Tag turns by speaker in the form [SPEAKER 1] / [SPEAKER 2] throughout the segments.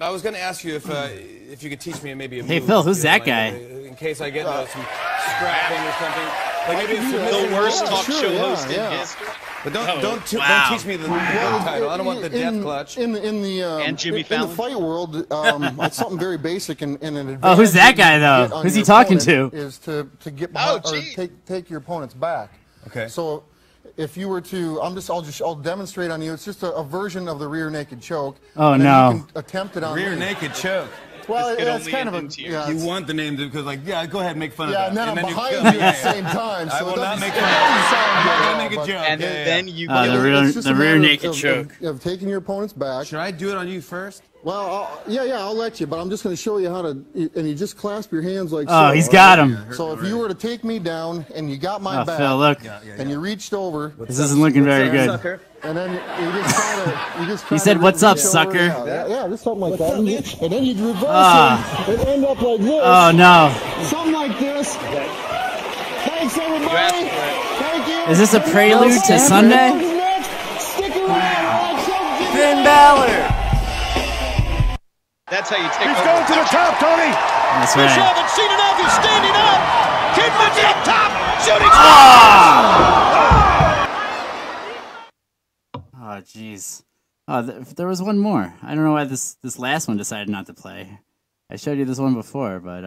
[SPEAKER 1] I was going to ask you if you could teach me maybe a move.
[SPEAKER 2] Hey, Phil, who's that
[SPEAKER 1] like,
[SPEAKER 2] guy?
[SPEAKER 1] In case I get some scrapping or something. Like maybe
[SPEAKER 3] the worst talk show host in history.
[SPEAKER 1] But don't teach me the title. I don't want the death clutch.
[SPEAKER 4] In the fight world, it's something very basic and an advantage.
[SPEAKER 2] Oh, who's that guy though? Who's he talking to?
[SPEAKER 4] Is to get behind or take your opponent's back.
[SPEAKER 1] Okay.
[SPEAKER 4] So if you were to, I'll demonstrate on you. It's just a version of the rear naked choke.
[SPEAKER 2] Oh no!
[SPEAKER 4] You can attempt it on
[SPEAKER 1] rear naked choke.
[SPEAKER 4] Well, that's kind of a.
[SPEAKER 1] Yeah, you want the name to, because like, yeah, go ahead, and make fun of that.
[SPEAKER 4] Yeah, and then I'm behind you at the same time. So
[SPEAKER 1] I will not make fun of that. I'm make a joke.
[SPEAKER 3] And then you
[SPEAKER 2] the rear naked choke.
[SPEAKER 4] Of taking your opponent's back.
[SPEAKER 1] Should I do it on you first?
[SPEAKER 4] Well, I'll let you, but I'm just going to show you how to, and you just clasp your hands like so.
[SPEAKER 2] Oh, he's got him.
[SPEAKER 4] So if you were to take me down and you got my back,
[SPEAKER 2] Phil, look.
[SPEAKER 4] And you reached over.
[SPEAKER 2] This isn't looking very good.
[SPEAKER 4] Sucker? And then you just try to,
[SPEAKER 2] he said, "What's up, sucker?"
[SPEAKER 4] Yeah, just something like that. And then you'd reverse it and end up like this.
[SPEAKER 2] Oh no!
[SPEAKER 4] Something like this. Thanks, everybody. Thank you.
[SPEAKER 2] Is this a prelude to Sunday?
[SPEAKER 4] Stick around.
[SPEAKER 1] Finn Balor.
[SPEAKER 3] That's how you take
[SPEAKER 5] He's going to the top, Tony.
[SPEAKER 2] That's right.
[SPEAKER 5] You haven't seen enough. He's standing up. Kidman's up top. Shooting.
[SPEAKER 2] Oh, jeez. Oh, there was one more. I don't know why this last one decided not to play. I showed you this one before, but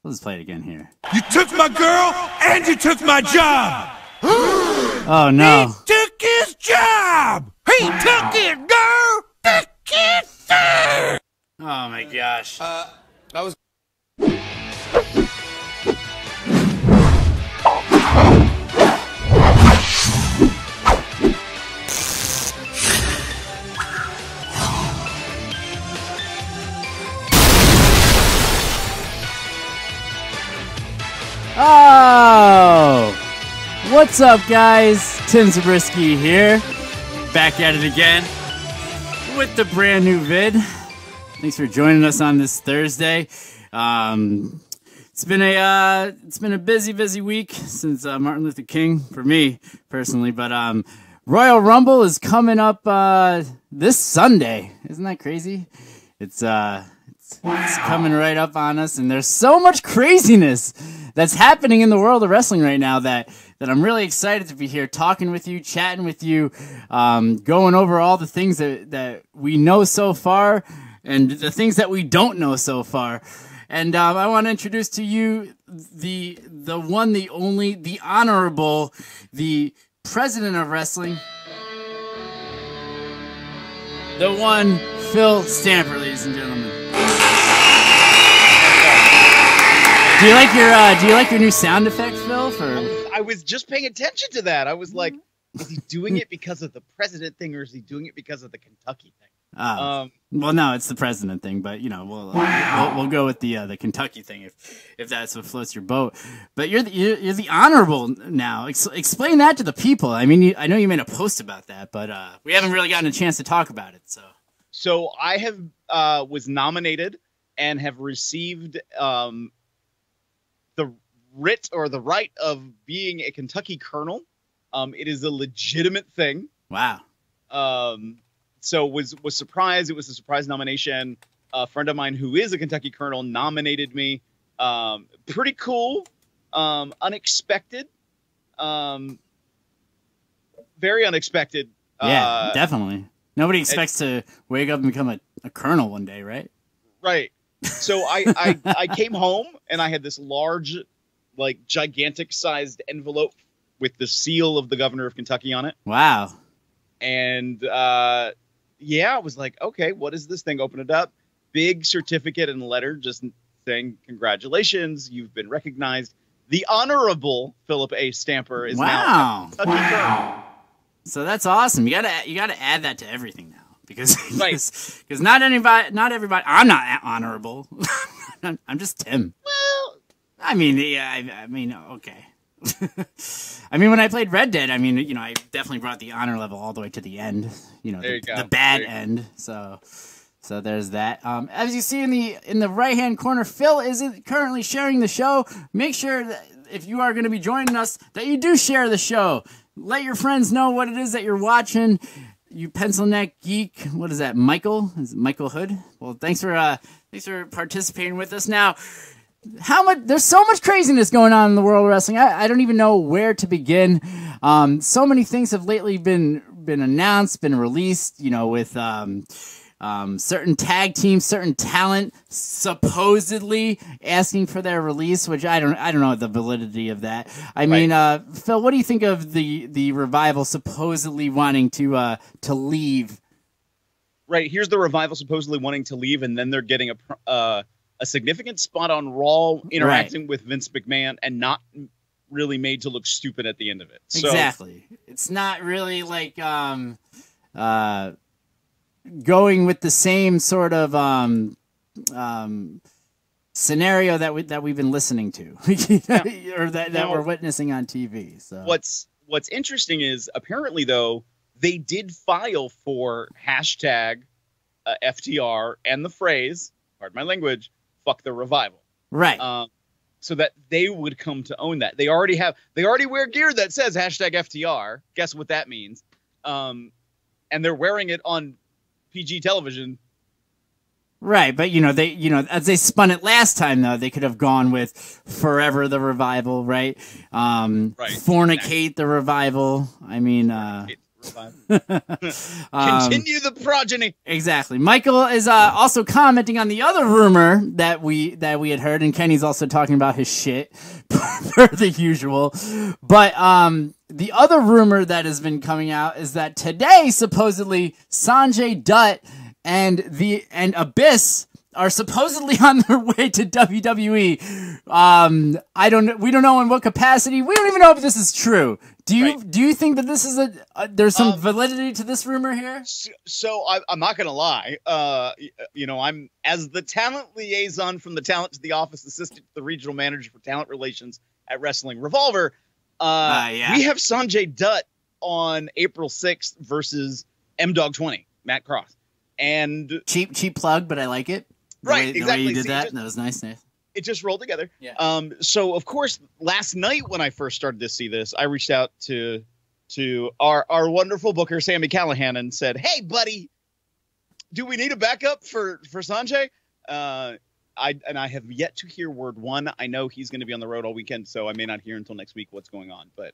[SPEAKER 2] we'll just play it again here.
[SPEAKER 5] You took my girl and you took my job.
[SPEAKER 2] Oh no!
[SPEAKER 5] He took his job. He took it, girl. Took it, sir.
[SPEAKER 2] Oh my gosh.
[SPEAKER 1] I was.
[SPEAKER 2] Oh! What's up, guys? Tim Zabriskie here. Back at it again with the brand new vid. Thanks for joining us on this Thursday. It's been a busy week since Martin Luther King for me personally, but Royal Rumble is coming up this Sunday. Isn't that crazy? It's coming right up on us, and there's so much craziness that's happening in the world of wrestling right now that I'm really excited to be here talking with you, chatting with you, going over all the things that we know so far and the things that we don't know so far. And I want to introduce to you the one, the only, the honorable, the president of wrestling, the one, Phil Stamper, ladies and gentlemen. Do you like your new sound effect, Phil?
[SPEAKER 3] I was just paying attention to that. I was like, is he doing it because of the president thing, or is he doing it because of the Kentucky thing?
[SPEAKER 2] Well, no, it's the president thing, but you know, we'll go with the Kentucky thing if that's what floats your boat. But you're the honorable now. Explain that to the people. I mean, I know you made a post about that, but we haven't really gotten a chance to talk about it.
[SPEAKER 3] So I have was nominated and have received the writ or the right of being a Kentucky colonel. It is a legitimate thing.
[SPEAKER 2] Wow.
[SPEAKER 3] So was surprised. It was a surprise nomination. A friend of mine who is a Kentucky colonel nominated me. Pretty cool. Unexpected. Very unexpected.
[SPEAKER 2] Yeah, definitely. Nobody expects to wake up and become a colonel one day, right?
[SPEAKER 3] Right. So I came home and I had this large, like gigantic sized envelope with the seal of the governor of Kentucky on it.
[SPEAKER 2] Wow.
[SPEAKER 3] And yeah, I was like, okay, what is this thing? Open it up. Big certificate and letter just saying, congratulations, you've been recognized. The Honorable Philip A. Stamper is now a Kentucky colonel.
[SPEAKER 2] So that's awesome. You gotta add that to everything now. Because not everybody. I'm not honorable. I'm just Tim.
[SPEAKER 3] Well,
[SPEAKER 2] I mean, yeah, I mean, okay. I mean, when I played Red Dead, I mean, you know, I definitely brought the honor level all the way to the end. You know, the bad end. So So there's that. As you see in the right hand corner, Phil is currently sharing the show. Make sure that if you are going to be joining us, that you do share the show. Let your friends know what it is that you're watching. You pencil neck geek. What is that, Michael? Is it Michael Hood? Well, thanks for participating with us. Now, there's so much craziness going on in the world of wrestling. I don't even know where to begin. So many things have lately been announced, been released. With certain tag teams, certain talent supposedly asking for their release, which I don't know the validity of that. I mean, Phil, what do you think of the Revival supposedly wanting to leave?
[SPEAKER 3] Right, here's the Revival supposedly wanting to leave, and then they're getting a significant spot on Raw, interacting with Vince McMahon, and not really made to look stupid at the end of it. So,
[SPEAKER 2] exactly, it's not really like going with the same sort of scenario that we've been listening to, or that we're witnessing on TV. So what's interesting is apparently though they did file for hashtag FTR and the phrase, pardon my language, fuck the Revival. Right.
[SPEAKER 3] So that they would come to own that. They already wear gear that says hashtag FTR. Guess what that means? And they're wearing it on PG television.
[SPEAKER 2] Right, but as they spun it last time though, they could have gone with Forever the Revival, right? Fornicate the Revival. I mean,
[SPEAKER 3] continue the progeny.
[SPEAKER 2] Exactly. Michael is also commenting on the other rumor that we had heard, and Kenny's also talking about his shit per the usual. But the other rumor that has been coming out is that today supposedly Sanjay Dutt and Abyss are supposedly on their way to WWE. We don't know in what capacity. We don't even know if this is true. Do you think that this is there's some validity to this rumor here?
[SPEAKER 3] So I'm not gonna lie. I'm as the talent liaison from the talent to the office assistant to the regional manager for talent relations at Wrestling Revolver. We have Sanjay Dutt on April 6th versus M-Dog 20, Matt Cross. And
[SPEAKER 2] cheap plug, but I like it.
[SPEAKER 3] Exactly.
[SPEAKER 2] The way you did that was nice.
[SPEAKER 3] It just rolled together.
[SPEAKER 2] Yeah.
[SPEAKER 3] So of course, last night when I first started to see this, I reached out to our wonderful booker Sammy Callahan and said, "Hey, buddy, do we need a backup for Sanjay?" I have yet to hear word one. I know he's going to be on the road all weekend, so I may not hear until next week what's going on. But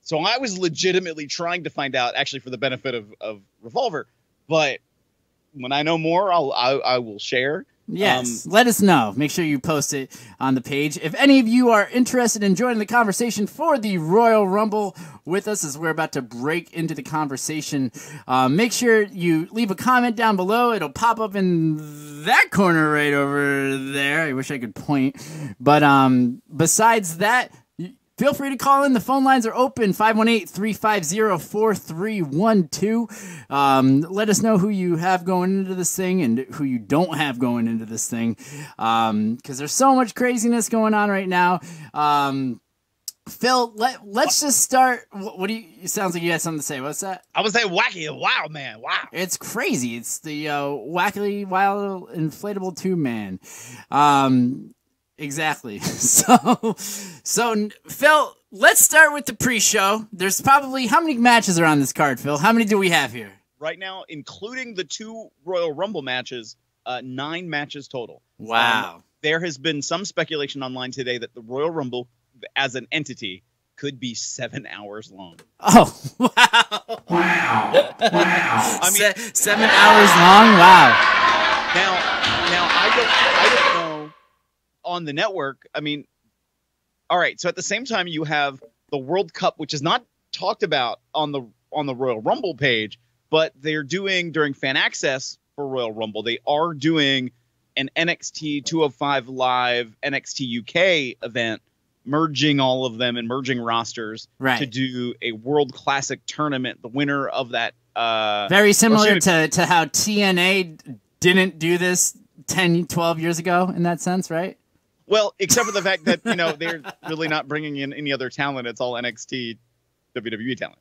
[SPEAKER 3] so I was legitimately trying to find out, actually, for the benefit of Revolver. But when I know more, I will share.
[SPEAKER 2] Yes, let us know. Make sure you post it on the page. If any of you are interested in joining the conversation for the Royal Rumble with us as we're about to break into the conversation, make sure you leave a comment down below. It'll pop up in that corner right over there. I wish I could point. But besides that, feel free to call in. The phone lines are open, 518-350-4312. Let us know who you have going into this thing and who you don't have going into this thing, because there's so much craziness going on right now. Phil, let's just start. What do you? It sounds like you had something to say. What's that?
[SPEAKER 3] I would say wacky, wow, man, wow.
[SPEAKER 2] It's crazy. It's the wackily wild inflatable tube man. Exactly. So Phil, let's start with the pre-show. There's probably, how many matches are on this card, Phil? How many do we have here?
[SPEAKER 3] Right now, including the 2 Royal Rumble matches, 9 matches total.
[SPEAKER 2] Wow.
[SPEAKER 3] There has been some speculation online today that the Royal Rumble, as an entity, could be 7 hours long.
[SPEAKER 2] Oh, wow.
[SPEAKER 5] Wow.
[SPEAKER 3] I mean,
[SPEAKER 2] 7 hours long? Wow.
[SPEAKER 3] Now I don't know. On the network, I mean, all right. So at the same time, you have the World Cup, which is not talked about on the Royal Rumble page, but they're doing during fan access for Royal Rumble. They are doing an NXT 205 Live NXT UK event, merging all of them and merging rosters to do a World Classic tournament. The winner of that,
[SPEAKER 2] very similar to how TNA didn't do this 10, 12 years ago in that sense, right?
[SPEAKER 3] Well, except for the fact that, they're really not bringing in any other talent. It's all NXT, WWE talent.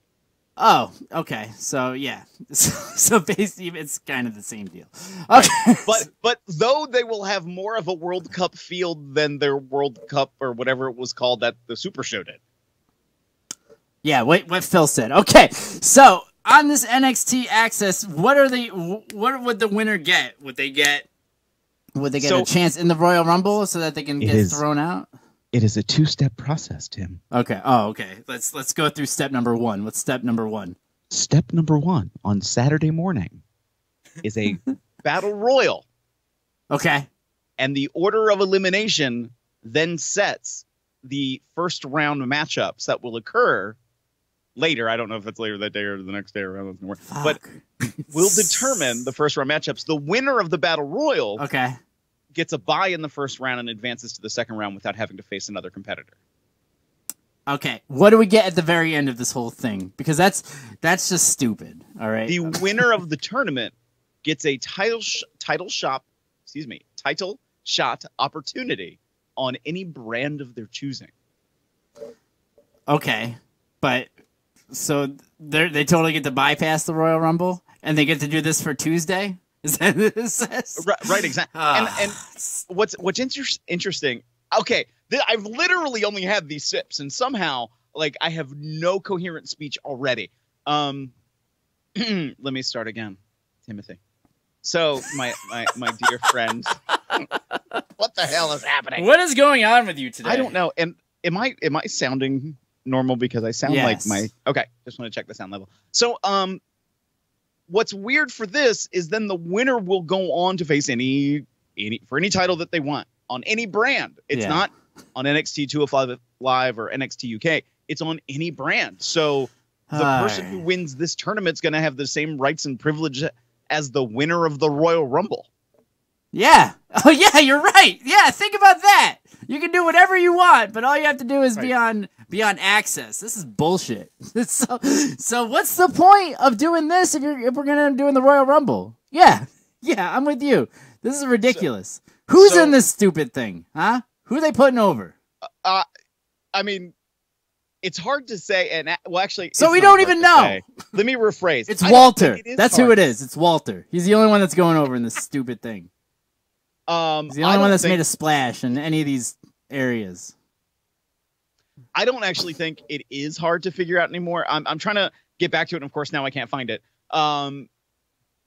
[SPEAKER 2] Oh, okay. So yeah. So basically, it's kind of the same deal. Okay.
[SPEAKER 3] But though they will have more of a World Cup field than their World Cup or whatever it was called that the Super Show did.
[SPEAKER 2] Yeah, what Phil said. Okay, so on this NXT Access, what would the winner get? Would they get a chance in the Royal Rumble so that they can get thrown out?
[SPEAKER 3] It is a two-step process, Tim.
[SPEAKER 2] Okay. Oh, okay. Let's go through step number 1. What's step number 1?
[SPEAKER 3] Step number 1 on Saturday morning is a battle royal.
[SPEAKER 2] Okay.
[SPEAKER 3] And the order of elimination then sets the first round matchups that will occur later. I don't know if it's later that day or the next day or how it's going to work. But will determine the first round matchups. The winner of the battle royal gets a bye in the first round and advances to the second round without having to face another competitor.
[SPEAKER 2] Okay, what do we get at the very end of this whole thing? Because that's just stupid. All right.
[SPEAKER 3] The winner of the tournament gets a title shot opportunity on any brand of their choosing.
[SPEAKER 2] Okay, but so they totally get to bypass the Royal Rumble and they get to do this for Tuesday? Is that what it says?
[SPEAKER 3] Right, exactly. And what's interesting? Okay, I've literally only had these sips, and somehow, like, I have no coherent speech already. Let me start again, Timothy. So, my dear friend, what the hell is happening?
[SPEAKER 2] What is going on with you today?
[SPEAKER 3] I don't know. And am I sounding normal? Because I sound like my. Okay, just want to check the sound level. So, what's weird for this is then the winner will go on to face any title that they want on any brand. It's not on NXT 205 Live or NXT UK. It's on any brand. So the person who wins this tournament's going to have the same rights and privilege as the winner of the Royal Rumble. Yeah.
[SPEAKER 2] Oh, yeah, you're right. Yeah, think about that. You can do whatever you want, but all you have to do is be on Access. This is bullshit. So what's the point of doing this if we're gonna do in the Royal Rumble? Yeah, I'm with you. This is ridiculous. Who's in this stupid thing? Huh? Who are they putting over?
[SPEAKER 3] I mean, it's hard to say. And well, actually,
[SPEAKER 2] so we don't even know.
[SPEAKER 3] Let me rephrase.
[SPEAKER 2] It's Walter. That's who it is. It's Walter. He's the only one that's going over in this stupid thing. He's the only one that's made a splash in any of these areas.
[SPEAKER 3] I don't actually think it is hard to figure out anymore. I'm trying to get back to it, and of course now I can't find it.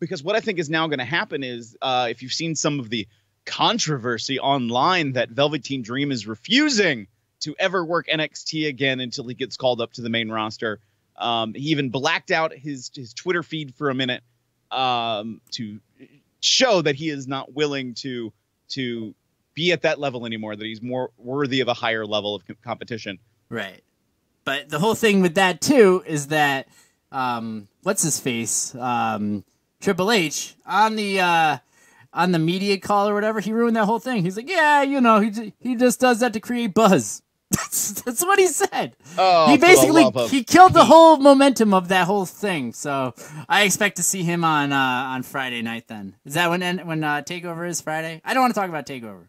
[SPEAKER 3] Because what I think is now going to happen is, if you've seen some of the controversy online that Velveteen Dream is refusing to ever work NXT again until he gets called up to the main roster. He even blacked out his Twitter feed for a minute to show that he is not willing to be at that level anymore, that he's more worthy of a higher level of competition.
[SPEAKER 2] Right. But the whole thing with that too is that what's his face? Triple H on the media call or whatever, he ruined that whole thing. He's like, yeah, he just does that to create buzz. That's what he said. Oh, he basically he killed the whole momentum of that whole thing. So I expect to see him on Friday night. Then is that when Takeover is Friday? I don't want to talk about Takeover,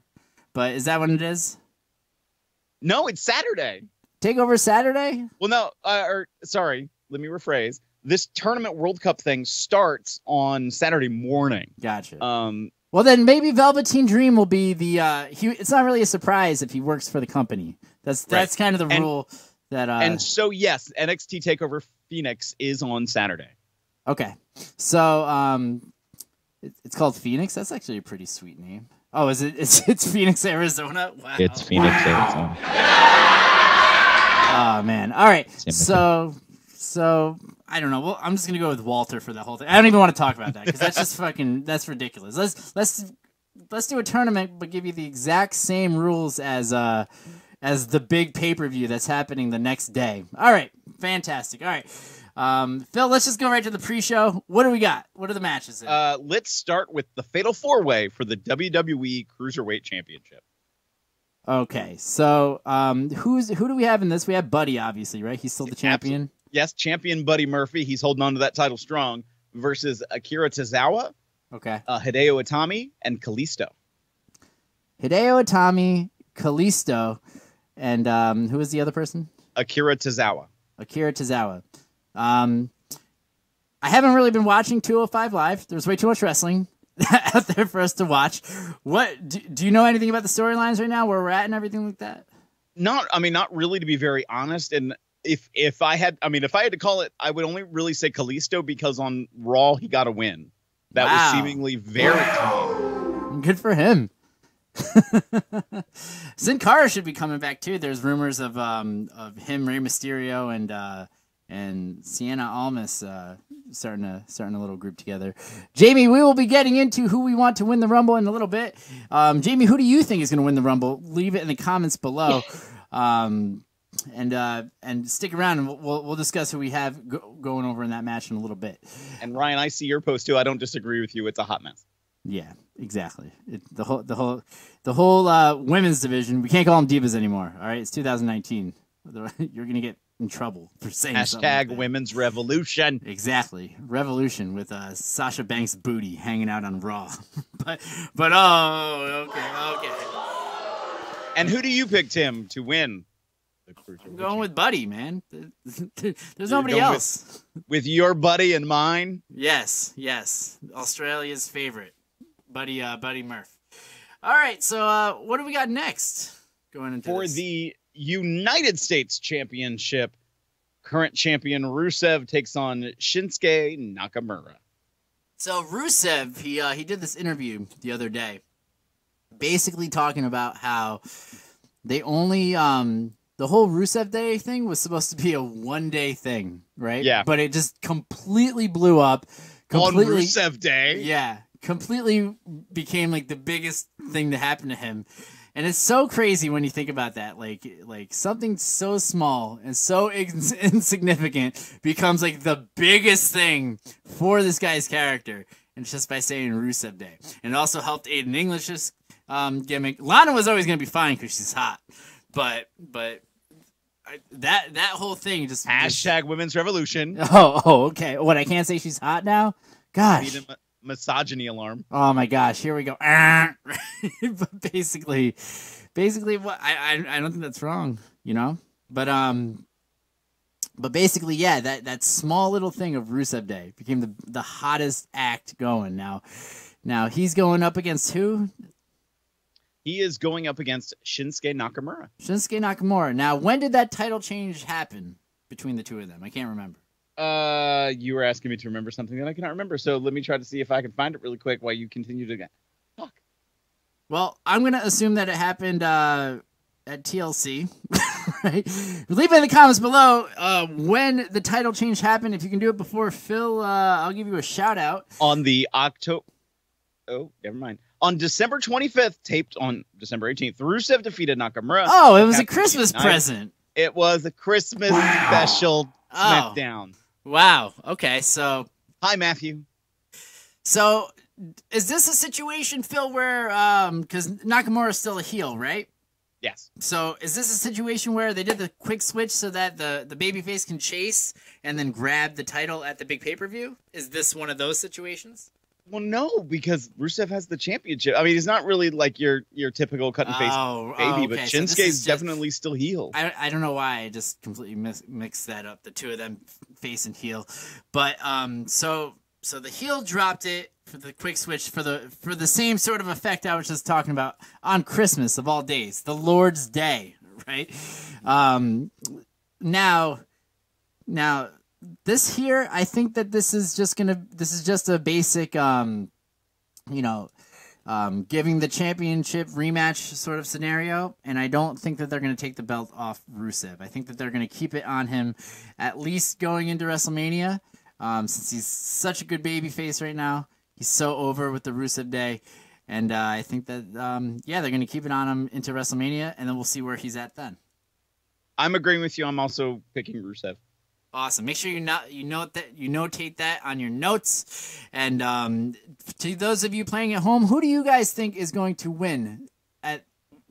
[SPEAKER 2] but is that when it is?
[SPEAKER 3] No, it's Saturday.
[SPEAKER 2] Takeover Saturday?
[SPEAKER 3] Well, no. Sorry, let me rephrase. This tournament World Cup thing starts on Saturday morning.
[SPEAKER 2] Gotcha. Well, then maybe Velveteen Dream will be the. It's not really a surprise if he works for the company. That's kind of the rule that.
[SPEAKER 3] And so yes, NXT Takeover Phoenix is on Saturday.
[SPEAKER 2] Okay, so it's called Phoenix. That's actually a pretty sweet name. Oh, is it? It's Phoenix, Arizona. Wow.
[SPEAKER 3] It's Phoenix, Arizona.
[SPEAKER 2] Oh man! All right, so I don't know. Well, I'm just gonna go with Walter for the whole thing. I don't even want to talk about that because that's just that's ridiculous. Let's do a tournament, but give you the exact same rules as the big pay-per-view that's happening the next day. All right, fantastic. All right, Phil, let's just go right to the pre-show. What do we got? What are the matches?
[SPEAKER 3] Let's start with the Fatal 4-Way for the WWE Cruiserweight Championship.
[SPEAKER 2] Okay, so who do we have in this? We have Buddy, obviously, right? He's still the champion.
[SPEAKER 3] Yes, champion Buddy Murphy. He's holding on to that title strong versus Akira Tozawa, Hideo Itami, and Kalisto.
[SPEAKER 2] Hideo Itami, Kalisto, and who is the other person?
[SPEAKER 3] Akira Tozawa.
[SPEAKER 2] Akira Tozawa. I haven't really been watching 205 Live. There's way too much wrestling out there for us to watch. What do you know anything about the storylines right now, where we're at and everything like that?
[SPEAKER 3] Not really, to be very honest. And if I had to call it, I would only really say Kalisto, because on Raw he got a win. That was seemingly very clean.
[SPEAKER 2] Good for him. Sin Cara should be coming back too. There's rumors of him, Rey Mysterio, and Sienna Almas starting a little group together. Jamie, we will be getting into who we want to win the Rumble in a little bit. Jamie, who do you think is going to win the Rumble? Leave it in the comments below. And stick around, and we'll discuss who we have going over in that match in a little bit.
[SPEAKER 3] And Ryan, I see your post too. I don't disagree with you. It's a hot mess.
[SPEAKER 2] Yeah, exactly. The whole women's division. We can't call them divas anymore. All right, it's 2019. You're gonna get in trouble for saying something like that.
[SPEAKER 3] Women's Revolution.
[SPEAKER 2] Exactly, Revolution with Sasha Banks' booty hanging out on Raw. but okay.
[SPEAKER 3] And who do you pick, Tim, to win?
[SPEAKER 2] I'm going with Buddy, man. There's nobody else.
[SPEAKER 3] With your buddy and mine?
[SPEAKER 2] Yes. Australia's favorite. Buddy Murph. All right, so what do we got next? Going into
[SPEAKER 3] For the United States Championship, current champion Rusev takes on Shinsuke Nakamura.
[SPEAKER 2] So Rusev, he did this interview the other day, basically talking about how they only the whole Rusev Day thing was supposed to be a one-day thing, right?
[SPEAKER 3] Yeah.
[SPEAKER 2] But it just completely blew up.
[SPEAKER 3] On Rusev Day.
[SPEAKER 2] Yeah. Completely became like the biggest thing to happen to him. And it's so crazy when you think about that. Like something so small and so insignificant becomes like the biggest thing for this guy's character. And it's just by saying Rusev Day. And it also helped Aiden English's gimmick. Lana was always going to be fine because she's hot. But that whole thing just...
[SPEAKER 3] Hashtag Women's Revolution.
[SPEAKER 2] Oh, okay. What, I can't say she's hot now? Gosh.
[SPEAKER 3] Need a misogyny alarm.
[SPEAKER 2] Oh my gosh, here we go. But basically what I don't think that's wrong, you know? But basically, yeah, that small little thing of Rusev Day became the hottest act going. Now he's going up against who?
[SPEAKER 3] He is going up against Shinsuke Nakamura.
[SPEAKER 2] Shinsuke Nakamura. Now, when did that title change happen between the two of them? I can't remember.
[SPEAKER 3] You were asking me to remember something that I cannot remember, so let me try to see if I can find it really quick while you continue to talk.
[SPEAKER 2] Well, I'm going to assume that it happened at TLC, right? Leave it in the comments below when the title change happened. If you can do it before Phil, I'll give you a shout out.
[SPEAKER 3] On the October... Oh, never mind. On December 25th, taped on December 18th, Rusev defeated Nakamura.
[SPEAKER 2] Oh, it was a Christmas present.
[SPEAKER 3] It was a Christmas special SmackDown.
[SPEAKER 2] Wow. Okay, so...
[SPEAKER 3] Hi, Matthew.
[SPEAKER 2] So, is this a situation, Phil, where... Because Nakamura is still a heel, right?
[SPEAKER 3] Yes.
[SPEAKER 2] So, is this a situation where they did the quick switch so that the babyface can chase and then grab the title at the big pay-per-view? Is this one of those situations?
[SPEAKER 3] Well, no, because Rusev has the championship. I mean, he's not really like your typical cut and face baby, but Shinsuke is definitely still heel.
[SPEAKER 2] I don't know why I just completely mixed that up, the two of them face and heel. But so the heel dropped it for the quick switch for the same sort of effect I was just talking about on Christmas of all days, the Lord's Day, right? Now. This here, I think that this is just a basic, giving the championship rematch sort of scenario, and I don't think that they're going to take the belt off Rusev. I think that they're going to keep it on him at least going into WrestleMania, since he's such a good babyface right now. He's so over with the Rusev Day, and I think that, they're going to keep it on him into WrestleMania, and then we'll see where he's at then.
[SPEAKER 3] I'm agreeing with you. I'm also picking Rusev.
[SPEAKER 2] Awesome. Make sure you notate that on your notes. And to those of you playing at home, who do you guys think is going to win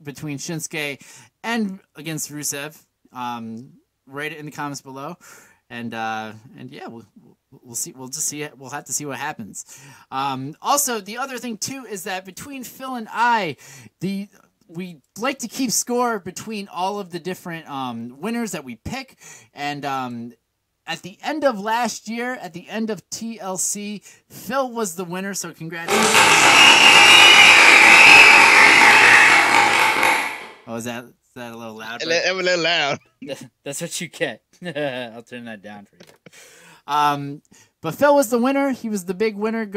[SPEAKER 2] between Shinsuke and against Rusev? Write it in the comments below. And yeah, we'll see. We'll just see it. We'll have to see what happens. Also, the other thing too is that between Phil and I, we like to keep score between all of the different winners that we pick, and at the end of last year, at the end of TLC, Phil was the winner. So congratulations. Oh, is that a little loud?
[SPEAKER 3] I'm a little loud.
[SPEAKER 2] That's what you get. I'll turn that down for you. But Phil was the winner. He was the big winner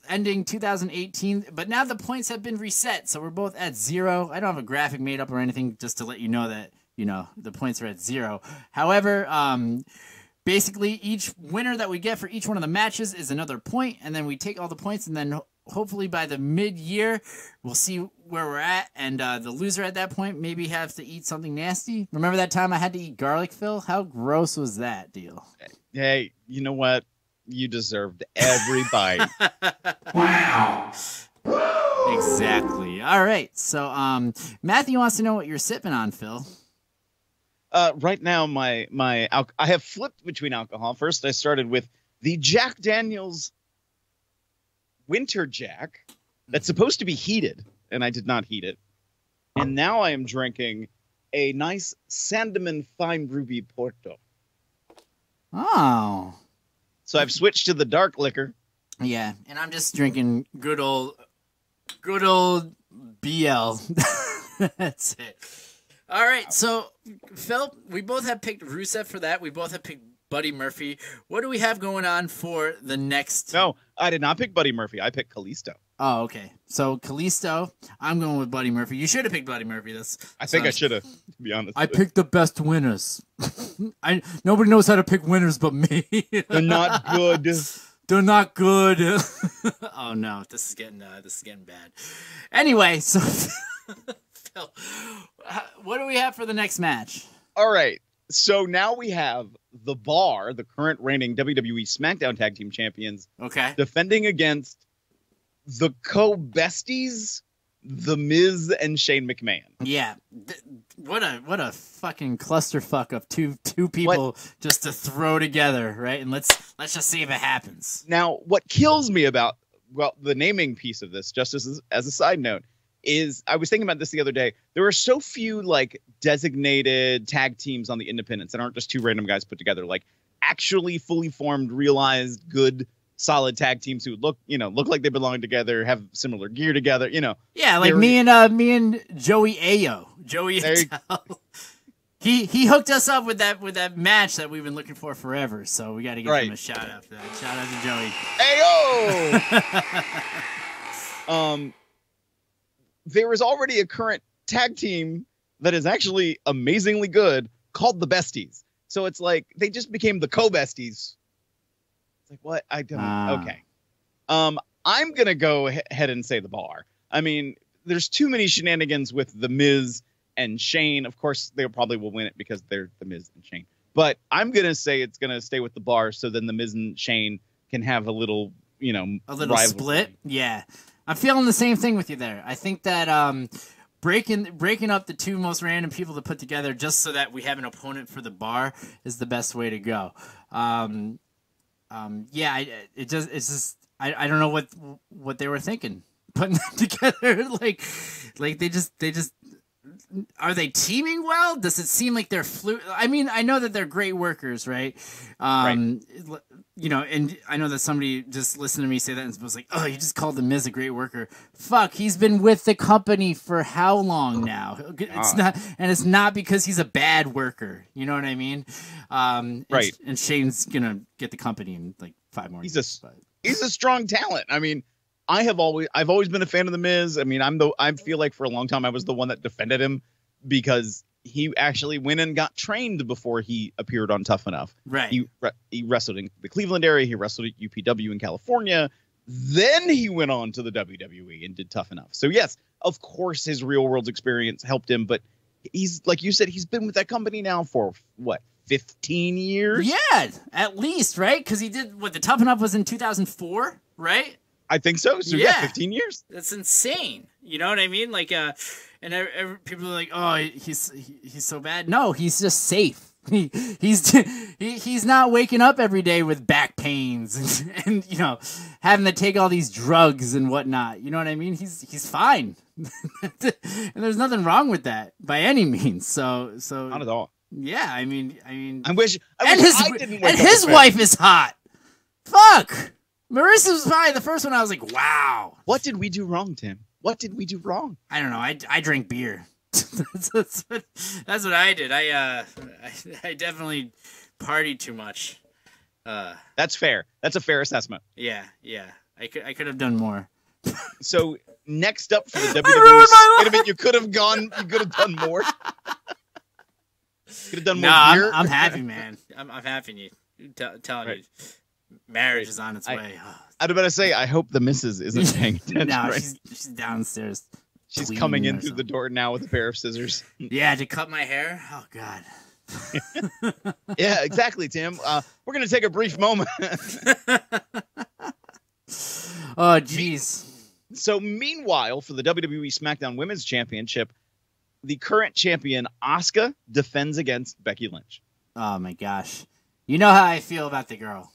[SPEAKER 2] ending 2018. But now the points have been reset, so we're both at 0. I don't have a graphic made up or anything, just to let you know that the points are at 0. However, basically each winner that we get for each one of the matches is another point, and then we take all the points, and then hopefully by the mid-year we'll see where we're at, and the loser at that point maybe have to eat something nasty. Remember that time I had to eat garlic, Phil? How gross was that deal?
[SPEAKER 3] Hey, you know what? You deserved every bite.
[SPEAKER 2] Wow. Exactly. All right. So Matthew wants to know what you're sipping on, Phil.
[SPEAKER 3] Right now, I have flipped between alcohol. First, I started with the Jack Daniel's Winter Jack that's supposed to be heated, and I did not heat it. And now I am drinking a nice Sandeman Fine Ruby Porto.
[SPEAKER 2] Oh.
[SPEAKER 3] So I've switched to the dark liquor.
[SPEAKER 2] Yeah, and I'm just drinking good old BL. That's it. All right, so Phil, we both have picked Rusev for that. We both have picked Buddy Murphy. What do we have going on for the next?
[SPEAKER 3] No, I did not pick Buddy Murphy. I picked Kalisto.
[SPEAKER 2] Oh, okay. So Kalisto, I'm going with Buddy Murphy. You should have picked Buddy Murphy.
[SPEAKER 3] I think I should have, to be honest.
[SPEAKER 2] I picked the best winners. Nobody knows how to pick winners but me.
[SPEAKER 3] They're not good.
[SPEAKER 2] They're not good. Oh no, this is getting bad. Anyway, so Phil, what do we have for the next match?
[SPEAKER 3] All right. So now we have The Bar, the current reigning WWE SmackDown Tag Team Champions, defending against the co-besties, The Miz and Shane McMahon.
[SPEAKER 2] Yeah. What a fucking clusterfuck of two people just to throw together, right? And let's just see if it happens.
[SPEAKER 3] Now, what kills me about the naming piece of this, just as a side note, is I was thinking about this the other day. There are so few designated tag teams on the independents that aren't just two random guys put together, actually fully formed, realized, good, solid tag teams who look like they belong together, have similar gear together,
[SPEAKER 2] Yeah, like me and Joey Ayo. Joey Ayo. He hooked us up with that match that we've been looking for forever. So we got to give him a shout out for that. Shout out to
[SPEAKER 3] Joey. Ayo. There is already a current tag team that is actually amazingly good called the Besties. So it's like they just became the co-besties. It's like, what? I don't. Okay. I'm going to go ahead and say The Bar. I mean, there's too many shenanigans with The Miz and Shane. Of course, they probably will win it because they're The Miz and Shane. But I'm going to say it's going to stay with The Bar so then The Miz and Shane can have a little, rivalry.
[SPEAKER 2] Split. Yeah. I'm feeling the same thing with you there. I think that breaking up the two most random people to put together just so that we have an opponent for The Bar is the best way to go. I don't know what they were thinking putting them together. like they just are they teaming well? Does it seem like they're I mean, I know that they're great workers, right? And I know that somebody just listened to me say that and was like, "Oh, you just called The Miz a great worker." Fuck, he's been with the company for how long now? It's not because he's a bad worker. You know what I mean?
[SPEAKER 3] Right.
[SPEAKER 2] And Shane's gonna get the company in 5 more years.
[SPEAKER 3] He's a strong talent. I mean, I've always been a fan of The Miz. I mean, I feel like for a long time I was the one that defended him because he actually went and got trained before he appeared on Tough Enough.
[SPEAKER 2] Right.
[SPEAKER 3] He wrestled in the Cleveland area. He wrestled at UPW in California. Then he went on to the WWE and did Tough Enough. So yes, of course his real world experience helped him, but he's, like you said, he's been with that company now for what, 15 years?
[SPEAKER 2] Yeah, at least, right? Because he did the Tough Enough was in 2004, right?
[SPEAKER 3] I think so. So yeah, 15 years.
[SPEAKER 2] That's insane. You know what I mean? People are like, "Oh, he's so bad." No, he's just safe. He's not waking up every day with back pains and having to take all these drugs and whatnot. You know what I mean? He's fine, and there's nothing wrong with that by any means. So
[SPEAKER 3] not at all.
[SPEAKER 2] Yeah, I mean,
[SPEAKER 3] I wish
[SPEAKER 2] and
[SPEAKER 3] I didn't.
[SPEAKER 2] And his wife is hot. Fuck. Marissa was probably the first one. I was like, wow.
[SPEAKER 3] What did we do wrong, Tim? What did we do wrong?
[SPEAKER 2] I don't know. I drink beer. that's what I did. I definitely partied too much.
[SPEAKER 3] That's fair. That's a fair assessment.
[SPEAKER 2] Yeah. I could have done more.
[SPEAKER 3] So next up for the WWE, wait a minute, you could have done more. Could have done more.
[SPEAKER 2] No, I'm happy, man. I'm happy. Telling you, marriage is on its way.
[SPEAKER 3] I was about to say, I hope the missus isn't paying attention.
[SPEAKER 2] No,
[SPEAKER 3] right?
[SPEAKER 2] she's downstairs.
[SPEAKER 3] She's coming in through the door now with a pair of scissors.
[SPEAKER 2] Yeah, to cut my hair. Oh God.
[SPEAKER 3] Yeah, exactly, Tim. We're gonna take a brief moment.
[SPEAKER 2] Oh, jeez.
[SPEAKER 3] So, meanwhile, for the WWE SmackDown Women's Championship, the current champion Asuka defends against Becky Lynch.
[SPEAKER 2] Oh my gosh, you know how I feel about the girl.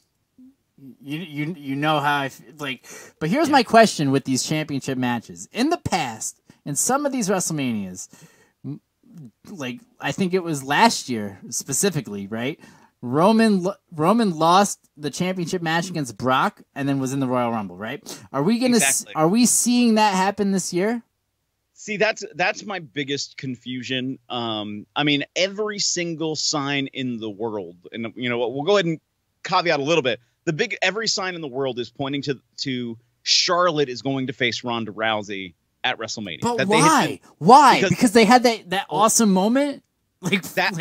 [SPEAKER 2] You know how I like. But here's my question with these championship matches. In the past, in some of these WrestleManias, like I think it was last year specifically, right? Roman lost the championship match against Brock and then was in the Royal Rumble, right? Are we seeing that happen this year?
[SPEAKER 3] See, that's my biggest confusion. I mean, every single sign in the world, and you know what, we'll go ahead and caveat a little bit. Every sign in the world is pointing to Charlotte is going to face Ronda Rousey at WrestleMania.
[SPEAKER 2] But why? Why? Because they had that awesome moment like 5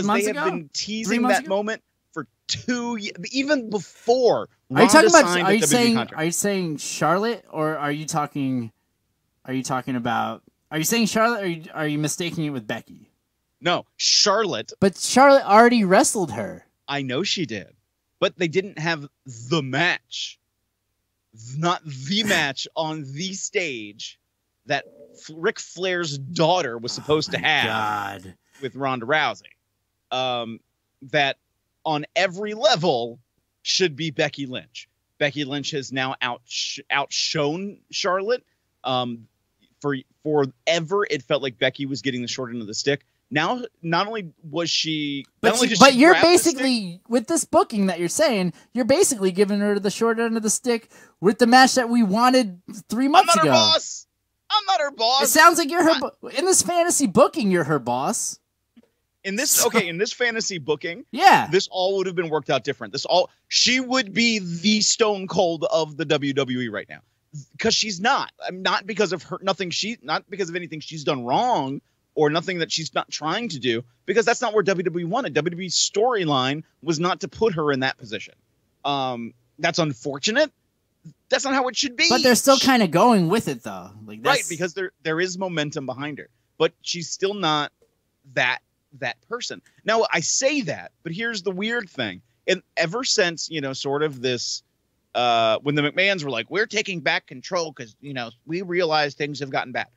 [SPEAKER 2] months ago.
[SPEAKER 3] They have been teasing that moment for 2 years, even before.
[SPEAKER 2] Are you talking about? Are you saying Charlotte, or are you talking? Are you saying Charlotte, or are you mistaking it with Becky?
[SPEAKER 3] No, Charlotte.
[SPEAKER 2] But Charlotte already wrestled her.
[SPEAKER 3] I know she did, but they didn't have the match. Not the match on the stage that Ric Flair's daughter was supposed to have with Ronda Rousey. That on every level should be Becky Lynch. Becky Lynch has now outshone Charlotte. Forever, it felt like Becky was getting the short end of the stick. Now, not only was she,
[SPEAKER 2] but you're basically with this booking that you're saying, you're basically giving her the short end of the stick with the match that we wanted 3 months ago.
[SPEAKER 3] I'm not her boss. I'm not her boss.
[SPEAKER 2] It sounds like you're her. In this fantasy booking, you're her boss.
[SPEAKER 3] In this fantasy booking, this all would have been worked out different. She would be the Stone Cold of the WWE right now. Because she's not. Not because of her, not because of anything she's done wrong or nothing that she's not trying to do, because that's not where WWE wanted. WWE's storyline was not to put her in that position. That's unfortunate. That's not how it should be.
[SPEAKER 2] But they're still kind of going with it, though.
[SPEAKER 3] Right, because there is momentum behind her. But she's still not that person. Now, I say that, but here's the weird thing. And ever since, sort of this, when the McMahons were like, we're taking back control because, we realize things have gotten bad.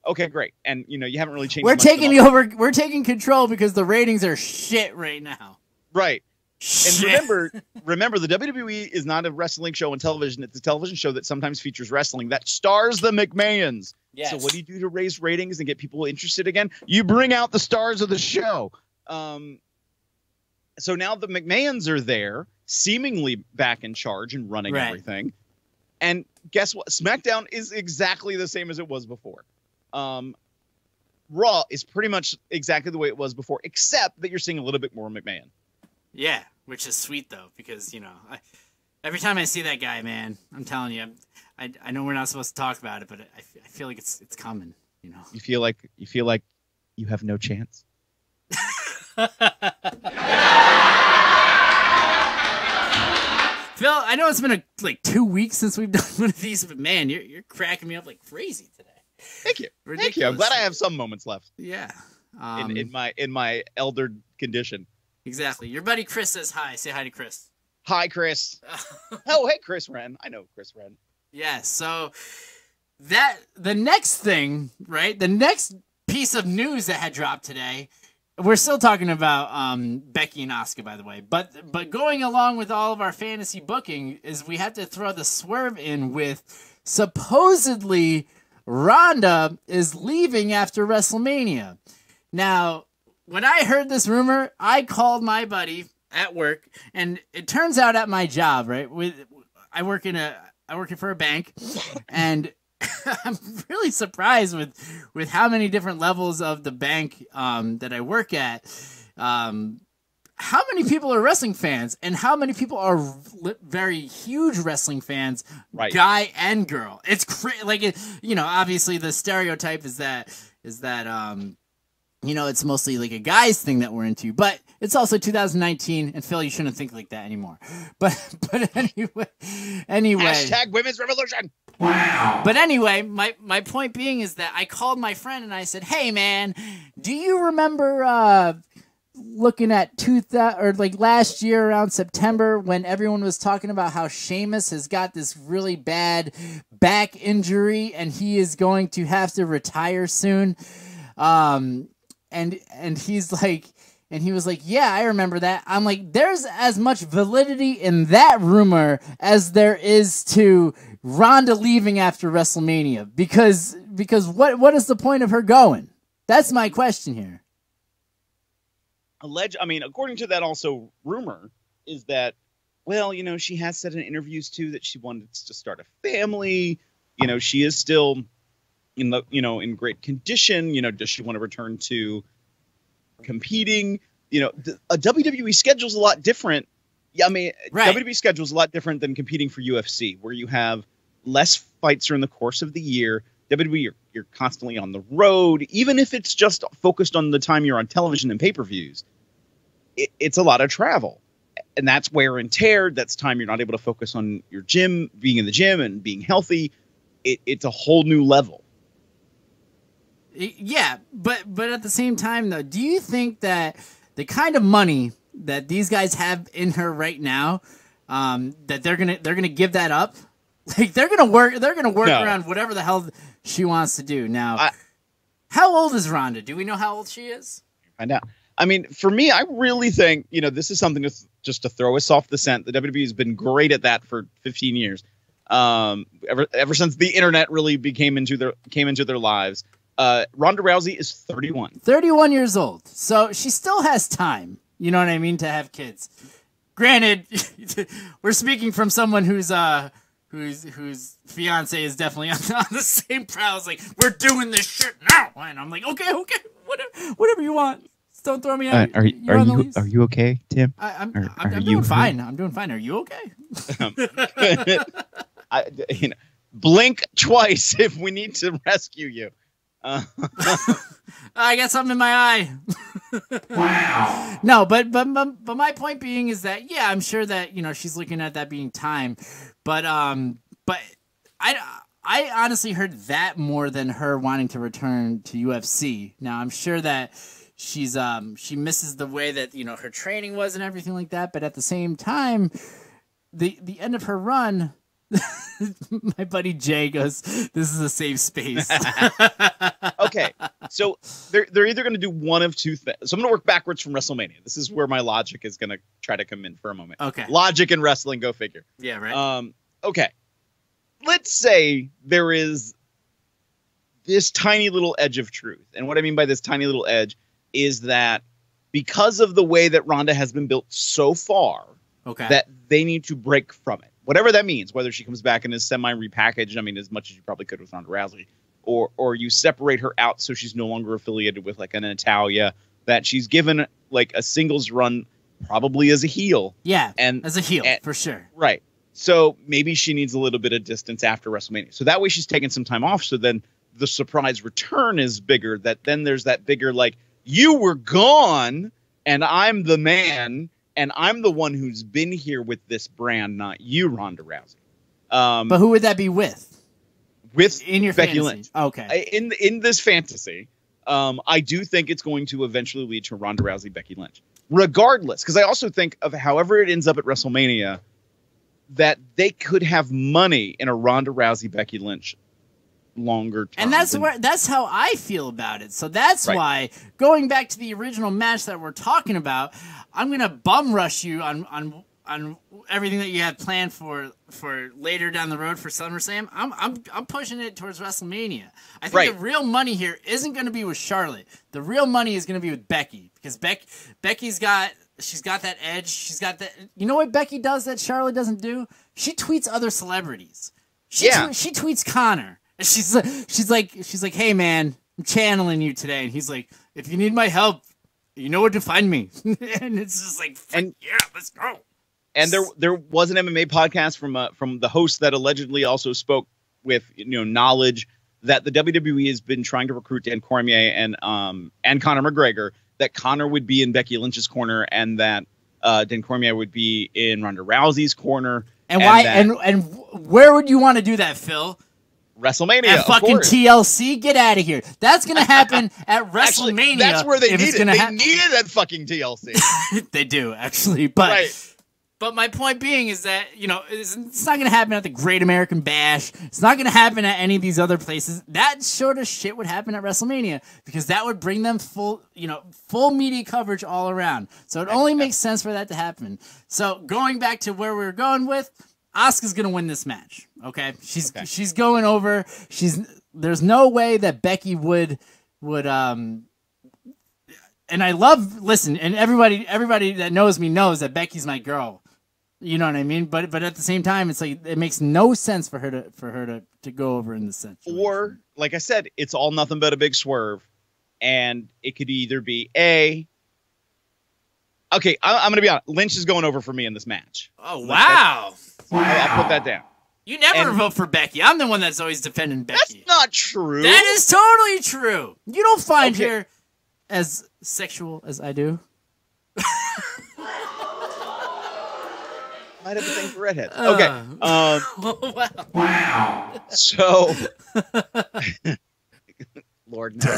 [SPEAKER 3] Okay, great. And, you haven't really changed.
[SPEAKER 2] We're taking control because the ratings are shit right now.
[SPEAKER 3] Right. Shit. And remember, the WWE is not a wrestling show on television. It's a television show that sometimes features wrestling that stars the McMahons. Yes. So what do you do to raise ratings and get people interested again? You bring out the stars of the show. So now the McMahons are there, seemingly back in charge and running everything. And guess what? SmackDown is exactly the same as it was before. Raw is pretty much exactly the way it was before, except that you're seeing a little bit more McMahon.
[SPEAKER 2] Yeah, which is sweet though, because every time I see that guy, man, I'm telling you, I know we're not supposed to talk about it, but I feel like it's coming.
[SPEAKER 3] You feel like you have no chance.
[SPEAKER 2] Phil, I know it's been like 2 weeks since we've done one of these, but man, you're cracking me up like crazy today.
[SPEAKER 3] Thank you. Ridiculous. Thank you. I'm glad I have some moments left.
[SPEAKER 2] Yeah.
[SPEAKER 3] In my elder condition.
[SPEAKER 2] Exactly. Your buddy Chris says hi. Say hi to Chris.
[SPEAKER 3] Hi, Chris. Oh, hey, Chris Wren. I know Chris Wren.
[SPEAKER 2] Yeah. So the next thing, right? The next piece of news that had dropped today. We're still talking about Becky and Asuka, by the way. But going along with all of our fantasy booking is we have to throw the swerve in with supposedly Ronda is leaving after WrestleMania. Now, when I heard this rumor, I called my buddy at work, and it turns out at my job, right? I work for a bank, and I'm really surprised with how many different levels of the bank that I work at. How many people are wrestling fans, and how many people are very huge wrestling fans,
[SPEAKER 3] right.
[SPEAKER 2] Guy and girl. It's obviously the stereotype is that it's mostly like a guy's thing that we're into, but it's also 2019, and Phil, you shouldn't think like that anymore. But anyway.
[SPEAKER 3] Hashtag women's revolution.
[SPEAKER 2] Wow. But anyway, my point being is that I called my friend and I said, "Hey man, do you remember looking at last year around September when everyone was talking about how Sheamus has got this really bad back injury and he is going to have to retire soon?" And he's like, and he was like, "Yeah, I remember that." I'm like, there's as much validity in that rumor as there is to Ronda leaving after WrestleMania, because what is the point of her going? That's my question here.
[SPEAKER 3] According to that also rumor is that, well, she has said in interviews too that she wanted to start a family. She is still in great condition. Does she want to return to competing? A WWE schedule is a lot different. Yeah, right. WWE schedule is a lot different than competing for UFC, where you have less fights during the course of the year. WWE, you're constantly on the road, even if it's just focused on the time you're on television and pay-per-views. It's a lot of travel, and that's wear and tear. That's time you're not able to focus on your gym, being in the gym and being healthy. It's a whole new level.
[SPEAKER 2] Yeah, but at the same time, though, do you think that the kind of money that these guys have in her right now, that they're gonna give that up? Like they're gonna work around whatever the hell she wants to do. Now, how old is Ronda? Do we know how old she is?
[SPEAKER 3] Find out. For me, I really think this is something just to throw us off the scent. The WWE has been great at that for 15 years. Ever since the internet really came into their lives. Ronda Rousey is 31.
[SPEAKER 2] 31 years old. So she still has time, you know what I mean, to have kids. Granted, we're speaking from someone whose fiance is definitely on the same prowl. Like, we're doing this shit now. And I'm like, okay, whatever you want. Just don't throw me out.
[SPEAKER 3] Are you okay, Tim?
[SPEAKER 2] I'm doing fine. I'm doing fine. Are you okay?
[SPEAKER 3] Blink twice if we need to rescue you.
[SPEAKER 2] I got something in my eye. Wow. No, but my point being is that, yeah, I'm sure that she's looking at that being time, but I honestly heard that more than her wanting to return to UFC. Now I'm sure that she misses the way that her training was and everything like that, but at the same time, the end of her run. My buddy Jay goes, "This is a safe space."
[SPEAKER 3] Okay, so they're either going to do one of two things. So I'm going to work backwards from WrestleMania. This is where my logic is going to try to come in for a moment.
[SPEAKER 2] Okay,
[SPEAKER 3] logic and wrestling, go figure.
[SPEAKER 2] Yeah, right.
[SPEAKER 3] Okay, let's say there is this tiny little edge of truth, and what I mean by this tiny little edge is that because of the way that Ronda has been built so far, that they need to break from it. Whatever that means, whether she comes back and is semi-repackaged, as much as you probably could with Ronda Rousey, or you separate her out so she's no longer affiliated with like an Natalia, that she's given like a singles run probably as a heel.
[SPEAKER 2] Yeah, and as a heel, for sure.
[SPEAKER 3] Right. So maybe she needs a little bit of distance after WrestleMania. So that way she's taking some time off, so then the surprise return is bigger, that then there's that bigger, like, you were gone, and I'm the man, and I'm the one who's been here with this brand, not you, Ronda Rousey.
[SPEAKER 2] But who would that be with?
[SPEAKER 3] With
[SPEAKER 2] in your
[SPEAKER 3] Becky
[SPEAKER 2] fantasy?
[SPEAKER 3] Lynch.
[SPEAKER 2] Okay.
[SPEAKER 3] In this fantasy, I do think it's going to eventually lead to Ronda Rousey, Becky Lynch. Regardless, because I also think of however it ends up at WrestleMania, that they could have money in a Ronda Rousey, Becky Lynch longer term.
[SPEAKER 2] And that's how I feel about it. So that's why, going back to the original match that we're talking about, I'm gonna bum rush you on everything that you have planned for later down the road for SummerSlam, I'm pushing it towards WrestleMania. I think the real money here isn't going to be with Charlotte. The real money is going to be with Becky, because Becky's got that edge. She's got that. You know what Becky does that Charlotte doesn't do? She tweets other celebrities. She tweets Connor. And she's like, hey man, I'm channeling you today. And he's like, if you need my help, you know where to find me. And it's just like, yeah, let's go.
[SPEAKER 3] And there was an MMA podcast from the host that allegedly also spoke with knowledge that the WWE has been trying to recruit Dan Cormier and Conor McGregor, that Conor would be in Becky Lynch's corner and that Dan Cormier would be in Ronda Rousey's corner.
[SPEAKER 2] And why? And where would you want to do that, Phil?
[SPEAKER 3] WrestleMania.
[SPEAKER 2] At fucking TLC? Get out of here. That's going to happen at WrestleMania.
[SPEAKER 3] Actually, that's where they need it. They need it at fucking TLC.
[SPEAKER 2] They do, actually. But my point being is that, it's not going to happen at the Great American Bash. It's not going to happen at any of these other places. That sort of shit would happen at WrestleMania, because that would bring them full media coverage all around. So it only makes sense for that to happen. So going back to where we were going with, Asuka's going to win this match. Okay? She's going over. There's no way that Becky would and I and everybody that knows me knows that Becky's my girl. You know what I mean? But at the same time, it's like it makes no sense for her to go over in the situation.
[SPEAKER 3] Or, like I said, it's all nothing but a big swerve, and it could either be I'm going to be honest. Lynch is going over for me in this match.
[SPEAKER 2] Oh wow!
[SPEAKER 3] I'll put that down.
[SPEAKER 2] You never vote for Becky. I'm the one that's always defending Becky.
[SPEAKER 3] That's not true.
[SPEAKER 2] That is totally true. You don't find her as sexual as I do.
[SPEAKER 3] Might have a thing for redheads. Okay. Wow. So, Lord no.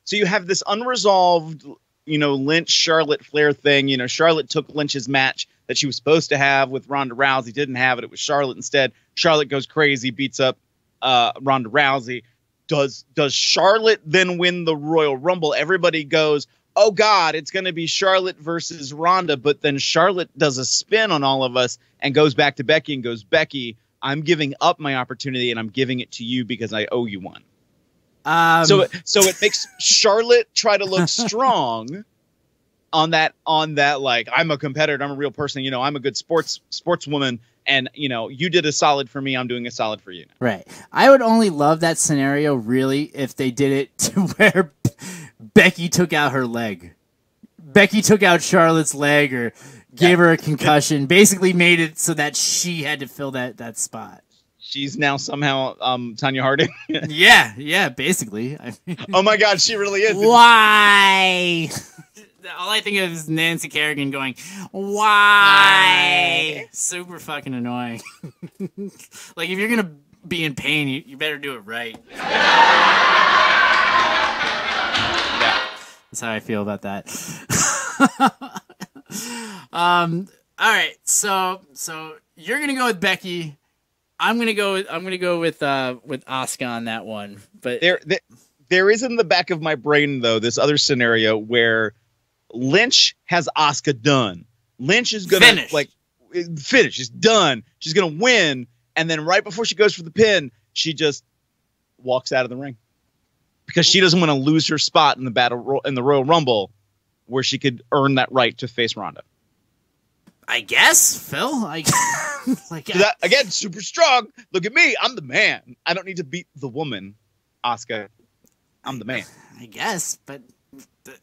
[SPEAKER 3] So you have this unresolved, Lynch Charlotte Flair thing. Charlotte took Lynch's match that she was supposed to have with Ronda Rousey, didn't have it. It was Charlotte instead. Charlotte goes crazy, beats up Ronda Rousey. Does Charlotte then win the Royal Rumble? Everybody goes, oh God, it's going to be Charlotte versus Ronda. But then Charlotte does a spin on all of us and goes back to Becky and goes, Becky, I'm giving up my opportunity and I'm giving it to you because I owe you one. So it makes Charlotte try to look strong on that, like, I'm a competitor, I'm a real person, I'm a good sportswoman, and you did a solid for me, I'm doing a solid for you.
[SPEAKER 2] Right. I would only love that scenario really if they did it to where Becky took out her leg. Becky took out Charlotte's leg or gave her a concussion, basically made it so that she had to fill that spot.
[SPEAKER 3] She's now somehow Tanya Harding.
[SPEAKER 2] yeah, basically.
[SPEAKER 3] Oh my God, she really is.
[SPEAKER 2] Why? All I think of is Nancy Kerrigan going, why? Super fucking annoying. Like, if you're going to be in pain, you better do it right.
[SPEAKER 3] Yeah.
[SPEAKER 2] That's how I feel about that. All right, so you're going to go with Becky. I'm gonna go with Asuka on that one, but
[SPEAKER 3] there is in the back of my brain though this other scenario where Lynch has Asuka done. Lynch is gonna finish. She's done. She's gonna win, and then right before she goes for the pin, she just walks out of the ring because she doesn't want to lose her spot in the Royal Rumble, where she could earn that right to face Ronda.
[SPEAKER 2] I guess, Phil.
[SPEAKER 3] That, again, super strong. Look at me. I'm the man. I don't need to beat the woman, Asuka. I'm the man.
[SPEAKER 2] I guess, but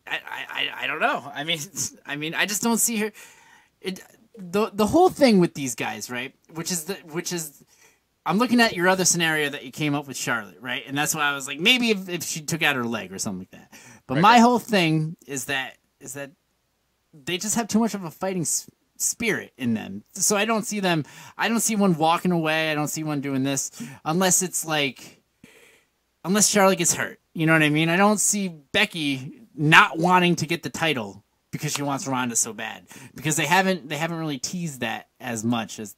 [SPEAKER 2] I don't know. I mean, I just don't see her. The whole thing with these guys, right? Which is, I'm looking at your other scenario that you came up with Charlotte, right? And that's why I was like, maybe if she took out her leg or something like that. But my whole thing is that they just have too much of a fighting spirit in them. So I don't see one walking away. I don't see one doing this unless Charlotte gets hurt. You know what I mean? I don't see Becky not wanting to get the title because she wants Ronda so bad, because they haven't really teased that as much as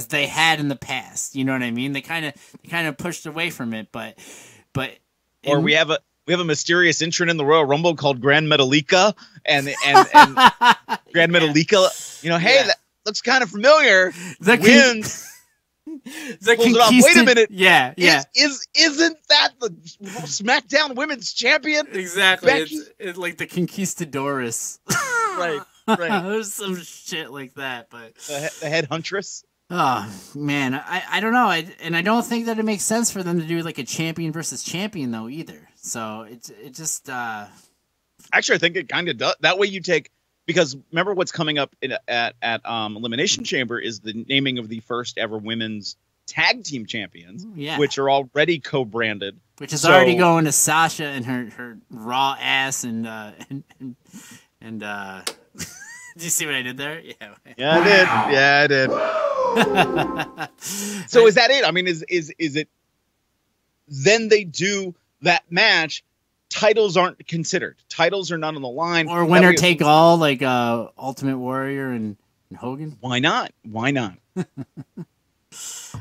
[SPEAKER 2] they had in the past. You know what I mean? They kind of pushed away from it, but
[SPEAKER 3] or we have we have a mysterious entrant in the Royal Rumble called Grand Metallica, and Grand Metallica, you know, hey, that looks kind of familiar. Wins. Pulls it off. Wait a minute.
[SPEAKER 2] Yeah.
[SPEAKER 3] Isn't that the SmackDown Women's Champion?
[SPEAKER 2] Exactly. It's like the Conquistadores.
[SPEAKER 3] Right.
[SPEAKER 2] There's some shit like that, but
[SPEAKER 3] the head huntress.
[SPEAKER 2] Oh man, I don't know. I don't think that it makes sense for them to do like a champion versus champion though either. So it just
[SPEAKER 3] actually I think it kind of does. That way you take, because remember what's coming up at Elimination Chamber is the naming of the first ever women's tag team champions, which are already co-branded. Which is
[SPEAKER 2] already going to Sasha and her raw ass and did you see what I did there?
[SPEAKER 3] Yeah, I did. So is that it? I mean, is it? Then they do that match. Titles aren't considered. Titles are not on the line.
[SPEAKER 2] Or winner take all, like Ultimate Warrior and Hogan.
[SPEAKER 3] Why not?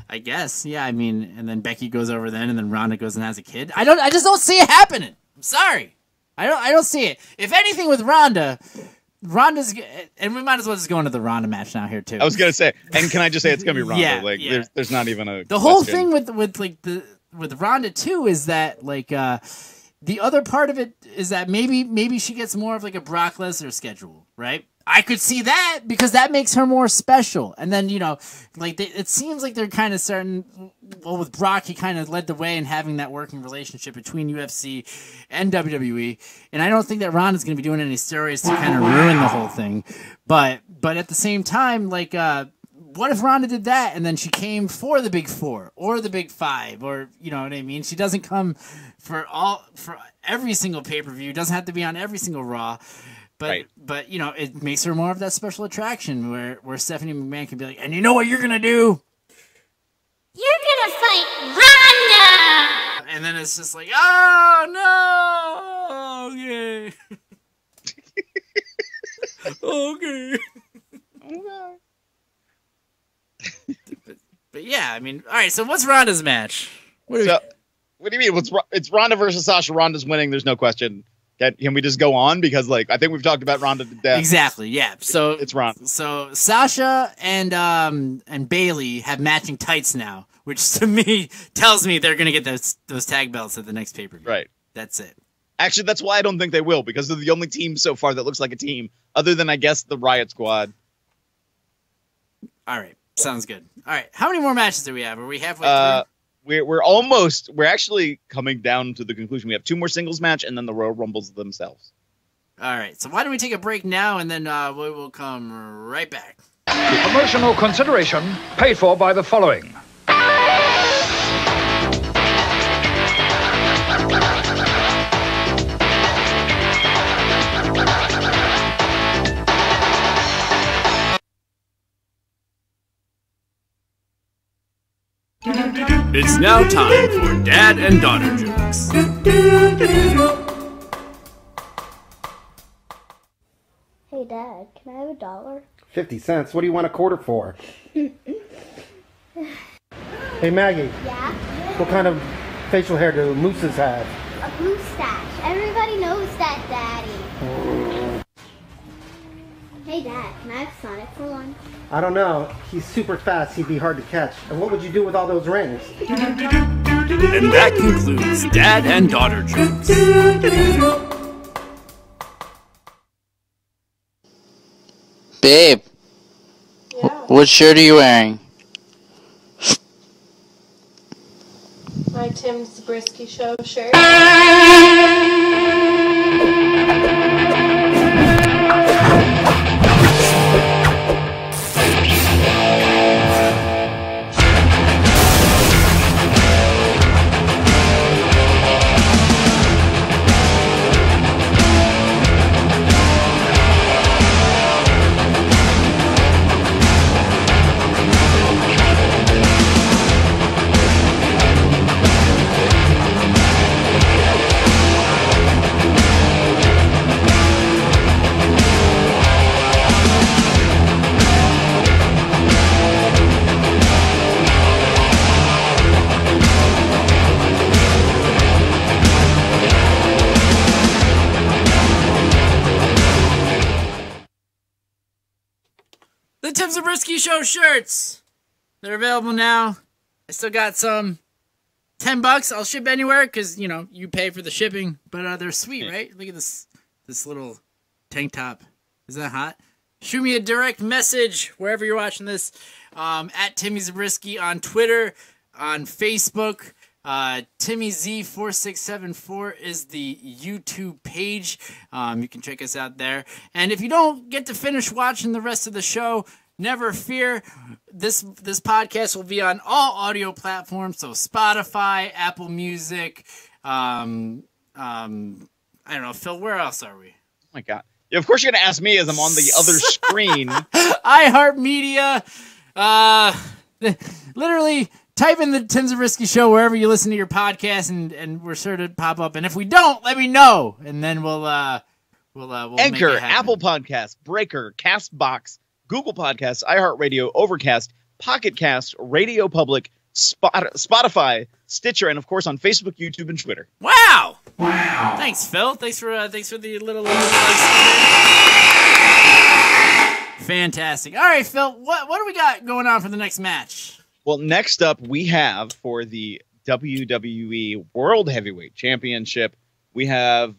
[SPEAKER 2] I guess. Yeah. I mean, and then Becky goes over then, and then Ronda goes and has a kid. I just don't see it happening. I'm sorry. I don't see it. If anything with Ronda's, and we might as well just go into the Ronda match now here too.
[SPEAKER 3] I was gonna say, and can I just say it's gonna be Ronda? There's not even a.
[SPEAKER 2] The whole thing with Ronda too is that like the other part of it is that maybe she gets more of like a Brock Lesnar schedule, right? I could see that because that makes her more special. And then, you know, like it seems like they're kind of starting. Well, with Brock, he kind of led the way in having that working relationship between UFC and WWE. And I don't think that Ronda's going to be doing any steroids to kind of ruin the whole thing. But at the same time, like, what if Ronda did that and then she came for the Big Four or the Big Five, or you know what I mean? She doesn't come for every single pay-per-view. Doesn't have to be on every single Raw. But you know, it makes her more of that special attraction where Stephanie McMahon can be like, and you know what you're gonna do?
[SPEAKER 6] You're gonna fight Ronda!
[SPEAKER 2] And then it's just like, oh no, okay. Okay. But yeah, I mean, all right. So what's Ronda's match?
[SPEAKER 3] What do you mean? It's Ronda versus Sasha. Ronda's winning. There's no question. Can we just go on? Because like I think we've talked about Ronda to death.
[SPEAKER 2] Exactly. Yeah. So
[SPEAKER 3] it's Ronda.
[SPEAKER 2] So Sasha and Bayley have matching tights now, which to me tells me they're gonna get those tag belts at the next pay-per-view.
[SPEAKER 3] Right.
[SPEAKER 2] That's it.
[SPEAKER 3] Actually, that's why I don't think they will, because they're the only team so far that looks like a team, other than I guess the Riot Squad.
[SPEAKER 2] All right. Sounds good. All right. How many more matches do we have? Are we halfway through?
[SPEAKER 3] We're actually coming down to the conclusion. We have 2 more singles match and then the Royal Rumbles themselves.
[SPEAKER 2] All right. So why don't we take a break now and then we will come right back.
[SPEAKER 7] Promotional consideration paid for by the following.
[SPEAKER 2] It's now time for Dad and Daughter Jokes.
[SPEAKER 6] Hey, Dad, can I have $1?
[SPEAKER 8] 50 cents. What do you want a quarter for? Hey, Maggie.
[SPEAKER 6] Yeah?
[SPEAKER 8] What kind of facial hair do mooses have?
[SPEAKER 6] A mustache. Everybody knows that, Daddy. Hey, Dad, can I have Sonic for lunch?
[SPEAKER 8] I don't know. He's super fast. He'd be hard to catch. And what would you do with all those rings?
[SPEAKER 2] And that concludes Dad and Daughter Jokes.
[SPEAKER 9] Babe,
[SPEAKER 10] yeah.
[SPEAKER 9] What shirt are you wearing?
[SPEAKER 10] My Tim Zabriskie Show shirt.
[SPEAKER 2] Tim Zabriskie Show shirts. They're available now. I still got some. $10. I'll ship anywhere because, you know, you pay for the shipping. But they're sweet, right? Look at this little tank top. Isn't that hot? Shoot me a direct message wherever you're watching this. At Timmy Zabriskie on Twitter, on Facebook. TimmyZ4674 is the YouTube page. You can check us out there. And if you don't get to finish watching the rest of the show, never fear. This podcast will be on all audio platforms, so Spotify, Apple Music. I don't know, Phil. Where else are we?
[SPEAKER 3] Oh my God! Yeah, of course you're gonna ask me as I'm on the other screen.
[SPEAKER 2] iHeartMedia. Literally. Type in the Tim Zabriskie Show wherever you listen to your podcast, and we're sure to pop up. And if we don't, let me know, and then we'll
[SPEAKER 3] Anchor,
[SPEAKER 2] make it happen.
[SPEAKER 3] Apple Podcasts, Breaker, Castbox, Google Podcasts, iHeartRadio, Overcast, Pocket Cast, Radio Public, Spotify, Stitcher, and of course on Facebook, YouTube, and Twitter.
[SPEAKER 2] Wow! Thanks, Phil. Thanks for the little. Fantastic. All right, Phil. What do we got going on for the next match?
[SPEAKER 3] Well, next up, we have for the WWE World Heavyweight Championship, we have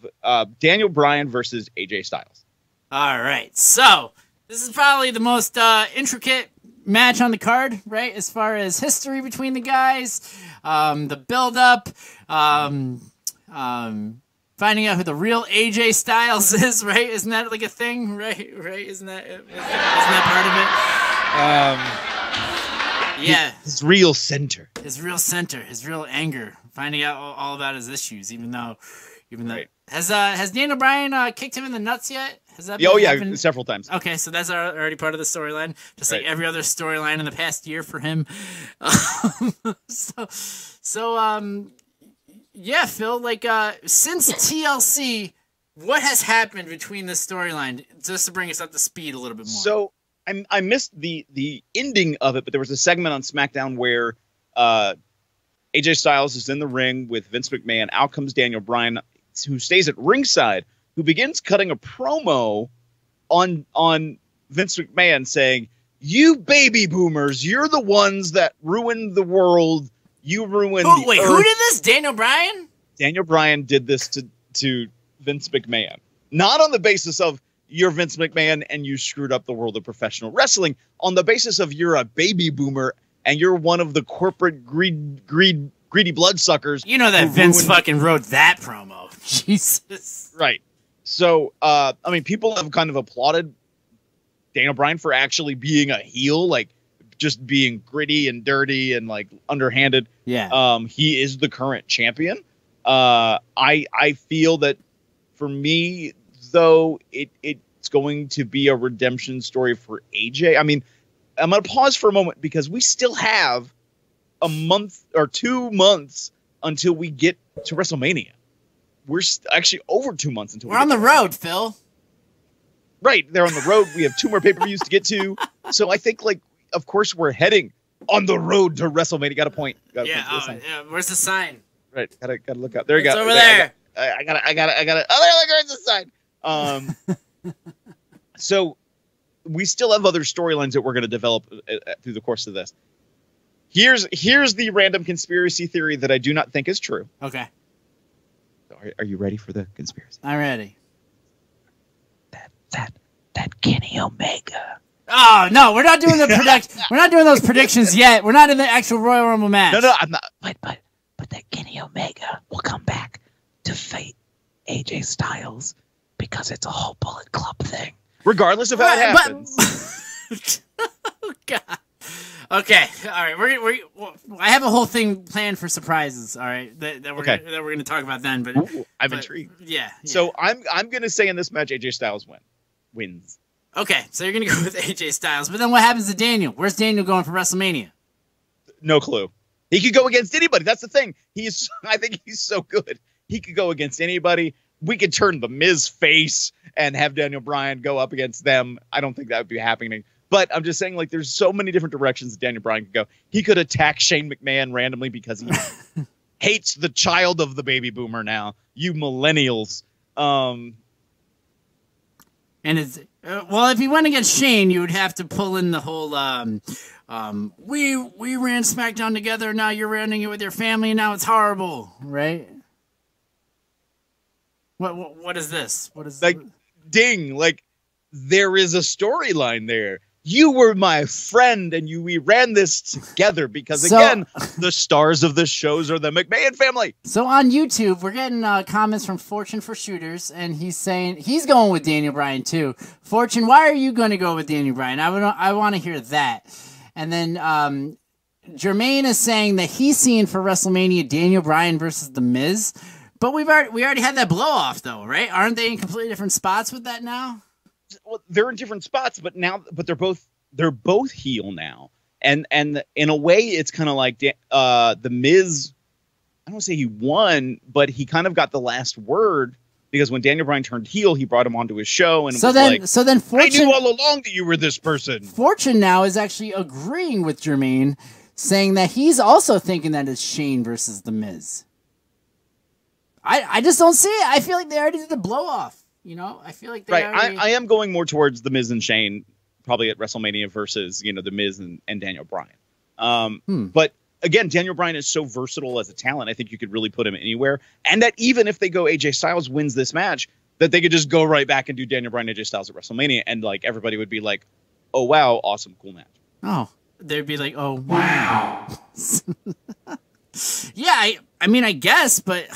[SPEAKER 3] Daniel Bryan versus AJ Styles.
[SPEAKER 2] All right. So this is probably the most intricate match on the card, right? As far as history between the guys, the build-up, finding out who the real AJ Styles is, right? Isn't that like a thing, right? Isn't that part of it? Yeah.
[SPEAKER 3] His real center.
[SPEAKER 2] His real anger. Finding out all about his issues, even though right. Has Daniel Bryan kicked him in the nuts yet? Has that been happening?
[SPEAKER 3] Several times.
[SPEAKER 2] Okay, so that's already part of the storyline, just like every other storyline in the past year for him. Yeah, Phil, like since TLC, what has happened between this storyline, just to bring us up to speed a little bit more?
[SPEAKER 3] So I missed the ending of it, but there was a segment on SmackDown where AJ Styles is in the ring with Vince McMahon. Out comes Daniel Bryan, who stays at ringside, who begins cutting a promo on Vince McMahon saying, "You baby boomers, you're the ones that ruined the world. You ruined the
[SPEAKER 2] Wait,
[SPEAKER 3] earth."
[SPEAKER 2] Who did this? Daniel Bryan?
[SPEAKER 3] Daniel Bryan did this to Vince McMahon. Not on the basis of you're Vince McMahon and you screwed up the world of professional wrestling, on the basis of you're a baby boomer and you're one of the corporate greedy bloodsuckers.
[SPEAKER 2] You know that Vince fucking wrote that promo. Jesus.
[SPEAKER 3] Right. So, I mean, people have kind of applauded Daniel Bryan for actually being a heel, like just being gritty and dirty and like underhanded.
[SPEAKER 2] Yeah.
[SPEAKER 3] He is the current champion. I feel that for me, though, it's going to be a redemption story for AJ. I mean, I'm going to pause for a moment because we still have a month or 2 months until we get to WrestleMania. We're actually over 2 months until
[SPEAKER 2] we're on the road, Phil.
[SPEAKER 3] Right. They're on the road. We have 2 more pay-per-views to get to. So I think, like, of course, we're heading on the road to WrestleMania. Got a point.
[SPEAKER 2] Yeah. Where's the sign?
[SPEAKER 3] Right. Gotta look up. There you go.
[SPEAKER 2] It's over there.
[SPEAKER 3] I got it. Oh, there's the sign. So we still have other storylines that we're going to develop through the course of this. Here's the random conspiracy theory that I do not think is true.
[SPEAKER 2] Okay.
[SPEAKER 3] Are you ready for the conspiracy?
[SPEAKER 2] I'm ready.
[SPEAKER 3] That Kenny Omega.
[SPEAKER 2] Oh no, we're not doing the prediction. We're not doing those predictions yet. We're not in the actual Royal Rumble match.
[SPEAKER 3] No, I'm not.
[SPEAKER 11] But that Kenny Omega will come back to fight AJ Styles because it's a whole Bullet Club thing.
[SPEAKER 3] Regardless of how it happens.
[SPEAKER 2] Oh God. Okay. All right. I have a whole thing planned for surprises. All right. That we're going to talk about then. But
[SPEAKER 3] I'm intrigued.
[SPEAKER 2] Yeah.
[SPEAKER 3] So I'm going to say in this match, AJ Styles wins.
[SPEAKER 2] Okay. So you're going to go with AJ Styles, but then what happens to Daniel? Where's Daniel going for WrestleMania?
[SPEAKER 3] No clue. He could go against anybody. That's the thing. I think he's so good. He could go against anybody. We could turn the Miz face and have Daniel Bryan go up against them. I don't think that would be happening. But I'm just saying, like, there's so many different directions Daniel Bryan could go. He could attack Shane McMahon randomly because he hates the child of the baby boomer now. You millennials.
[SPEAKER 2] And And it's well, if he went against Shane, you would have to pull in the whole we ran SmackDown together. Now you're running it with your family, and now it's horrible, right? What is this? What is
[SPEAKER 3] like ding? Like there is a storyline there. You were my friend, and we ran this together because, again, the stars of the shows are the McMahon family.
[SPEAKER 2] So on YouTube, we're getting comments from Fortune for Shooters, and he's saying he's going with Daniel Bryan too. Fortune, why are you going to go with Daniel Bryan? I want to hear that. And then Jermaine is saying that he's seeing for WrestleMania Daniel Bryan versus The Miz. But we already had that blow off though, right? Aren't they in completely different spots with that now?
[SPEAKER 3] Well, they're in different spots, but they're both heel now, and in a way, it's kind of like the Miz. I don't want to say he won, but he kind of got the last word because when Daniel Bryan turned heel, he brought him onto his show, and
[SPEAKER 2] so then Fortune,
[SPEAKER 3] I knew all along that you were this person.
[SPEAKER 2] Fortune now is actually agreeing with Jermaine, saying that he's also thinking that it's Shane versus the Miz. I just don't see it. I feel like they already did the blow off. You know, I feel like they already...
[SPEAKER 3] I am going more towards the Miz and Shane probably at WrestleMania versus the Miz and Daniel Bryan. But again, Daniel Bryan is so versatile as a talent. I think you could really put him anywhere, and that even if they go AJ Styles wins this match, that they could just go right back and do Daniel Bryan AJ Styles at WrestleMania, and like everybody would be like, "Oh wow, awesome, cool match."
[SPEAKER 2] Oh, they'd be like, "Oh wow." Yeah, I mean, I guess, but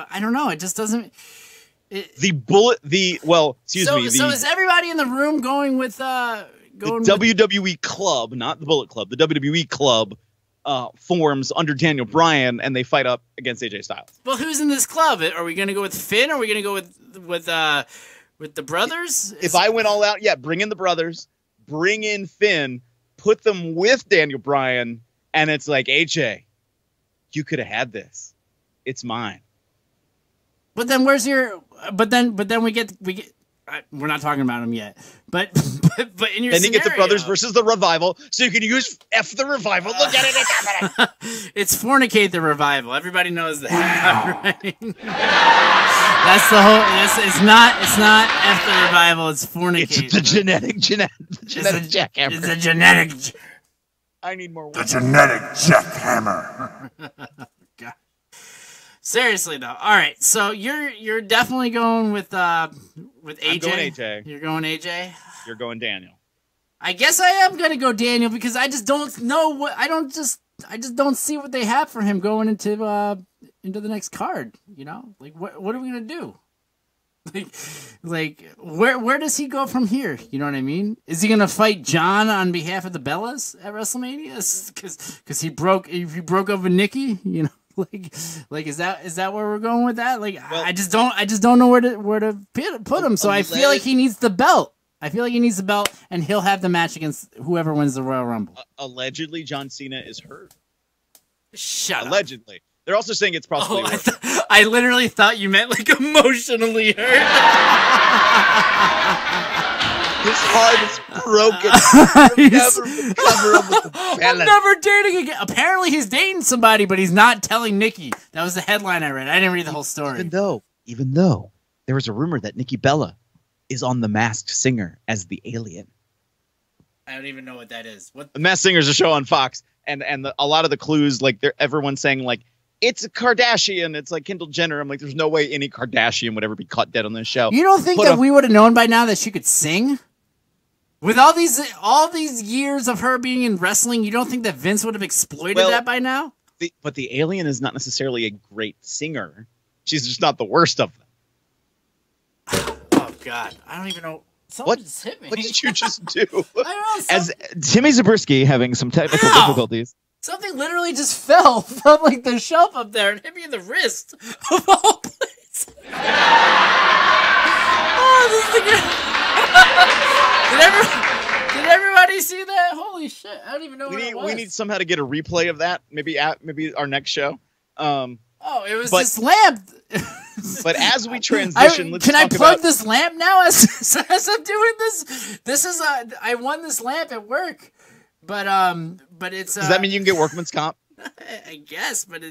[SPEAKER 2] I don't know. It just doesn't.
[SPEAKER 3] So
[SPEAKER 2] is everybody in the room going with the
[SPEAKER 3] WWE club, not the Bullet Club? The WWE club forms under Daniel Bryan, and they fight up against AJ Styles.
[SPEAKER 2] Well, who's in this club? Are we going to go with Finn? Or are we going to go with the brothers?
[SPEAKER 3] If I went all out, yeah, bring in the brothers, bring in Finn, put them with Daniel Bryan, and it's like, AJ, you could have had this. It's mine.
[SPEAKER 2] But then where's your? But then we get. We're not talking about him yet. But in your
[SPEAKER 3] then you
[SPEAKER 2] scenario,
[SPEAKER 3] get the brothers versus the Revival, so you can use F the Revival. Look at it.
[SPEAKER 2] It's fornicate the Revival. Everybody knows that, right? That's the whole. It's not F the Revival. It's fornicate.
[SPEAKER 3] It's the genetic jackhammer.
[SPEAKER 2] It's a genetic.
[SPEAKER 3] I need more.
[SPEAKER 5] The genetic jackhammer.
[SPEAKER 2] God. Seriously though, all right. So you're definitely going with AJ.
[SPEAKER 3] I'm going AJ.
[SPEAKER 2] You're going AJ.
[SPEAKER 3] You're going Daniel.
[SPEAKER 2] I guess I am gonna go Daniel because I just don't know what I just don't see what they have for him going into the next card. You know, like what are we gonna do? Like where does he go from here? You know what I mean? Is he gonna fight John on behalf of the Bellas at WrestleMania? Because he broke up with Nikki. You know. Like is that where we're going with that? Like well, I just don't know where to put him. So I feel like he needs the belt. I feel like he needs the belt, and he'll have the match against whoever wins the Royal Rumble.
[SPEAKER 3] Allegedly, John Cena is hurt.
[SPEAKER 2] Shut up.
[SPEAKER 3] Allegedly, they're also saying it's possibly.
[SPEAKER 2] I literally thought you meant like emotionally hurt.
[SPEAKER 3] His heart is broken. Never recover.
[SPEAKER 2] I'm never dating again. Apparently, he's dating somebody, but he's not telling Nikki. That was the headline I read. I didn't read the whole story.
[SPEAKER 3] Even though there was a rumor that Nikki Bella is on The Masked Singer as the alien.
[SPEAKER 2] I don't even know what that is. What?
[SPEAKER 3] The Masked Singer is a show on Fox, and a lot of the clues, like everyone's saying, like it's a Kardashian. It's like Kendall Jenner. I'm like, there's no way any Kardashian would ever be caught dead on this show.
[SPEAKER 2] You don't think that we would have known by now that she could sing? With all these years of her being in wrestling, you don't think that Vince would have exploited that by now?
[SPEAKER 3] But the alien is not necessarily a great singer. She's just not the worst of them.
[SPEAKER 2] Oh God, I don't even know. Someone just hit me.
[SPEAKER 3] What did you just do?
[SPEAKER 2] I don't know.
[SPEAKER 3] As Timmy Zabriskie having some technical difficulties.
[SPEAKER 2] Something literally just fell from like the shelf up there and hit me in the wrist of all places. Oh, this is good. Did everybody see that? Holy shit! I don't even know what it was.
[SPEAKER 3] We need somehow to get a replay of that. Maybe our next show.
[SPEAKER 2] It was this lamp.
[SPEAKER 3] But as we transition,
[SPEAKER 2] can I plug this lamp now? As I'm doing this, this is I won this lamp at work, but it's.
[SPEAKER 3] Does that mean you can get workman's comp?
[SPEAKER 2] I guess, but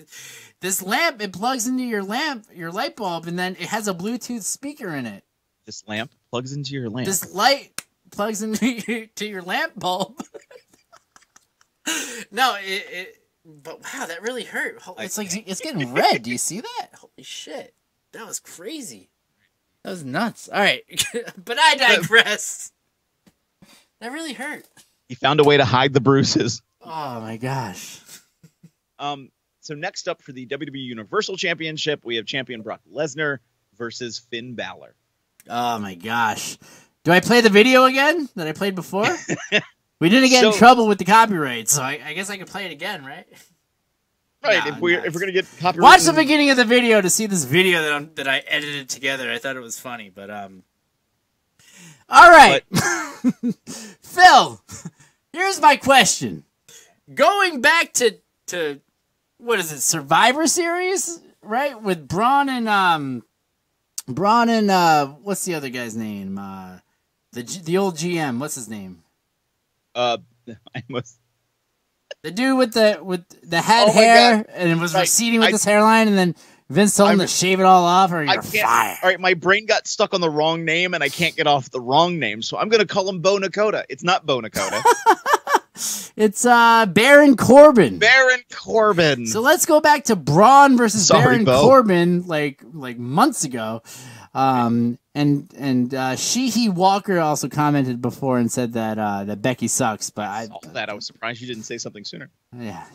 [SPEAKER 2] this lamp, it plugs into your light bulb, and then it has a Bluetooth speaker in it.
[SPEAKER 3] This lamp plugs into your lamp.
[SPEAKER 2] This light plugs into your lamp bulb. No, but wow, that really hurt. It's like it's getting red. Do you see that? Holy shit, that was crazy. That was nuts. All right, but I digress. That really hurt.
[SPEAKER 3] He found a way to hide the bruises.
[SPEAKER 2] Oh my gosh.
[SPEAKER 3] So next up for the WWE Universal Championship, we have champion Brock Lesnar versus Finn Balor.
[SPEAKER 2] Oh my gosh. Do I play the video again that I played before? We didn't get in trouble with the copyright, so I guess I could play it again, right?
[SPEAKER 3] Right.
[SPEAKER 2] No,
[SPEAKER 3] if we're gonna get copyright,
[SPEAKER 2] watch the beginning of the video to see this video that I edited together. I thought it was funny, but all right, Phil. Here's my question. Going back to what is it, Survivor Series, right? With Braun and what's the other guy's name? The old GM. What's his name?
[SPEAKER 3] I must.
[SPEAKER 2] The dude with the head hair and it was receding with his hairline, and then Vince told him to shave it all off, or you're fired.
[SPEAKER 3] All right, my brain got stuck on the wrong name, and I can't get off the wrong name, so I'm gonna call him Bo Nakota. It's not Bo Nakota.
[SPEAKER 2] It's Baron Corbin.
[SPEAKER 3] Baron Corbin.
[SPEAKER 2] So let's go back to Braun versus Baron
[SPEAKER 3] Bo.
[SPEAKER 2] Corbin, like months ago. And She Walker also commented before and said that Becky sucks, but I
[SPEAKER 3] was surprised you didn't say something sooner.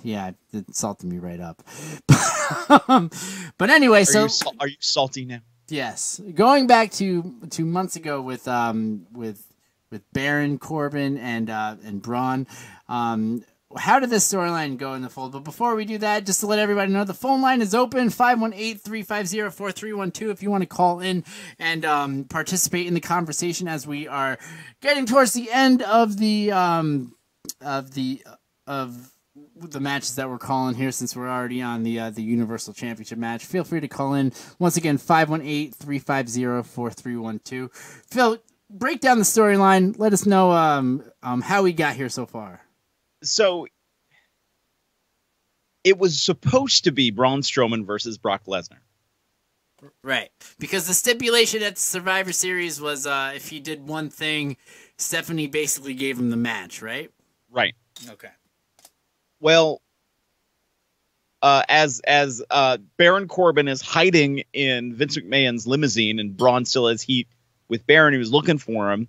[SPEAKER 2] Yeah, it salted me right up. But anyway,
[SPEAKER 3] are you salty now?
[SPEAKER 2] Yes, going back to 2 months ago with Baron Corbin and Braun. How did this storyline go in the fold? But before we do that, just to let everybody know, the phone line is open, 518-350-4312 if you want to call in and participate in the conversation as we are getting towards the end of the matches that we're calling here, since we're already on the Universal Championship match. Feel free to call in. Once again, 518-350-4312. Phil, break down the storyline. Let us know how we got here so far.
[SPEAKER 3] So it was supposed to be Braun Strowman versus Brock Lesnar.
[SPEAKER 2] Right. Because the stipulation at the Survivor Series was if he did one thing, Stephanie basically gave him the match, right?
[SPEAKER 3] Right.
[SPEAKER 2] Okay.
[SPEAKER 3] Well, as Baron Corbin is hiding in Vince McMahon's limousine and Braun still has heat with Baron, he was looking for him,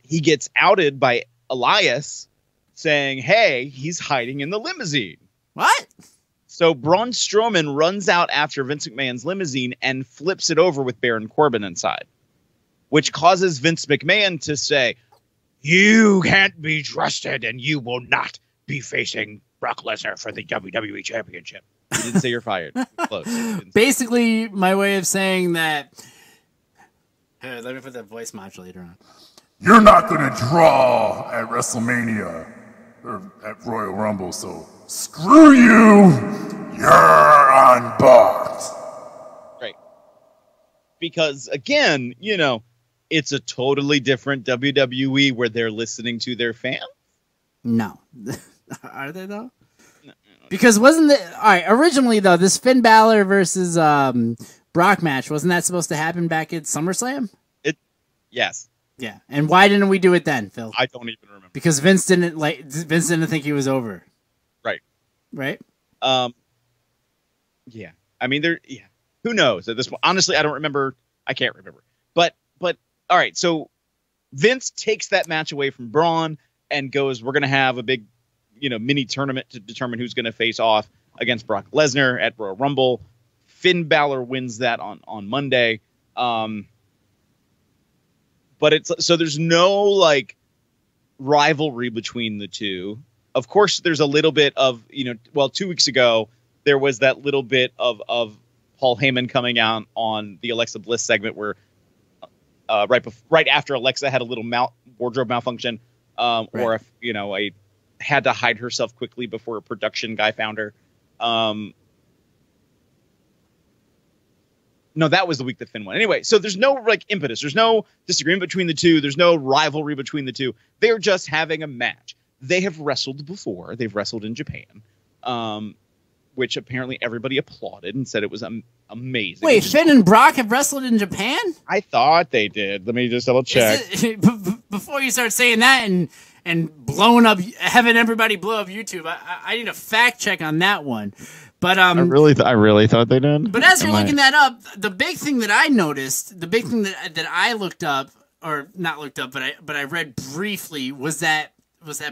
[SPEAKER 3] he gets outed by Elias, saying, hey, he's hiding in the limousine.
[SPEAKER 2] What?
[SPEAKER 3] So Braun Strowman runs out after Vince McMahon's limousine and flips it over with Baron Corbin inside, which causes Vince McMahon to say, you can't be trusted and you will not be facing Brock Lesnar for the WWE Championship. You didn't say you're fired. You're close.
[SPEAKER 2] Basically, my way of saying that... Here, let me put that voice modulator on.
[SPEAKER 5] You're not going to draw at WrestleMania or at Royal Rumble, so screw you. You're unboxed.
[SPEAKER 3] Right. Because, again, it's a totally different WWE where they're listening to their fans.
[SPEAKER 2] No. Are they, though? No. Because wasn't it... All right, originally, though, this Finn Balor versus Brock match, wasn't that supposed to happen back at SummerSlam?
[SPEAKER 3] Yes.
[SPEAKER 2] Yeah, and why didn't we do it then, Phil?
[SPEAKER 3] I don't even remember.
[SPEAKER 2] Because Vince didn't think he was over.
[SPEAKER 3] Right.
[SPEAKER 2] Right?
[SPEAKER 3] Yeah. I mean, who knows at this point? Honestly, I don't remember. I can't remember. But all right, so Vince takes that match away from Braun and goes, we're going to have a big, mini tournament to determine who's going to face off against Brock Lesnar at Royal Rumble. Finn Balor wins that on Monday. But so there's no rivalry between the two. Of course, there's a little bit of 2 weeks ago there was that little bit of Paul Heyman coming out on the Alexa Bliss segment where right after Alexa had a little wardrobe malfunction, or if I had to hide herself quickly before a production guy found her. No, that was the week that Finn won. Anyway, so there's no impetus. There's no disagreement between the two. There's no rivalry between the two. They're just having a match. They have wrestled before. They've wrestled in Japan. which apparently everybody applauded and said it was amazing.
[SPEAKER 2] Wait, Finn and Brock have wrestled in Japan?
[SPEAKER 3] I thought they did. Let me just double check.
[SPEAKER 2] Before you start saying that and blowing up, having everybody blow up YouTube, I need a fact check on that one. But
[SPEAKER 3] I really thought they did.
[SPEAKER 2] But as you're looking that up, the big thing that I noticed, the big thing that I looked up, or not looked up, but I read briefly, was that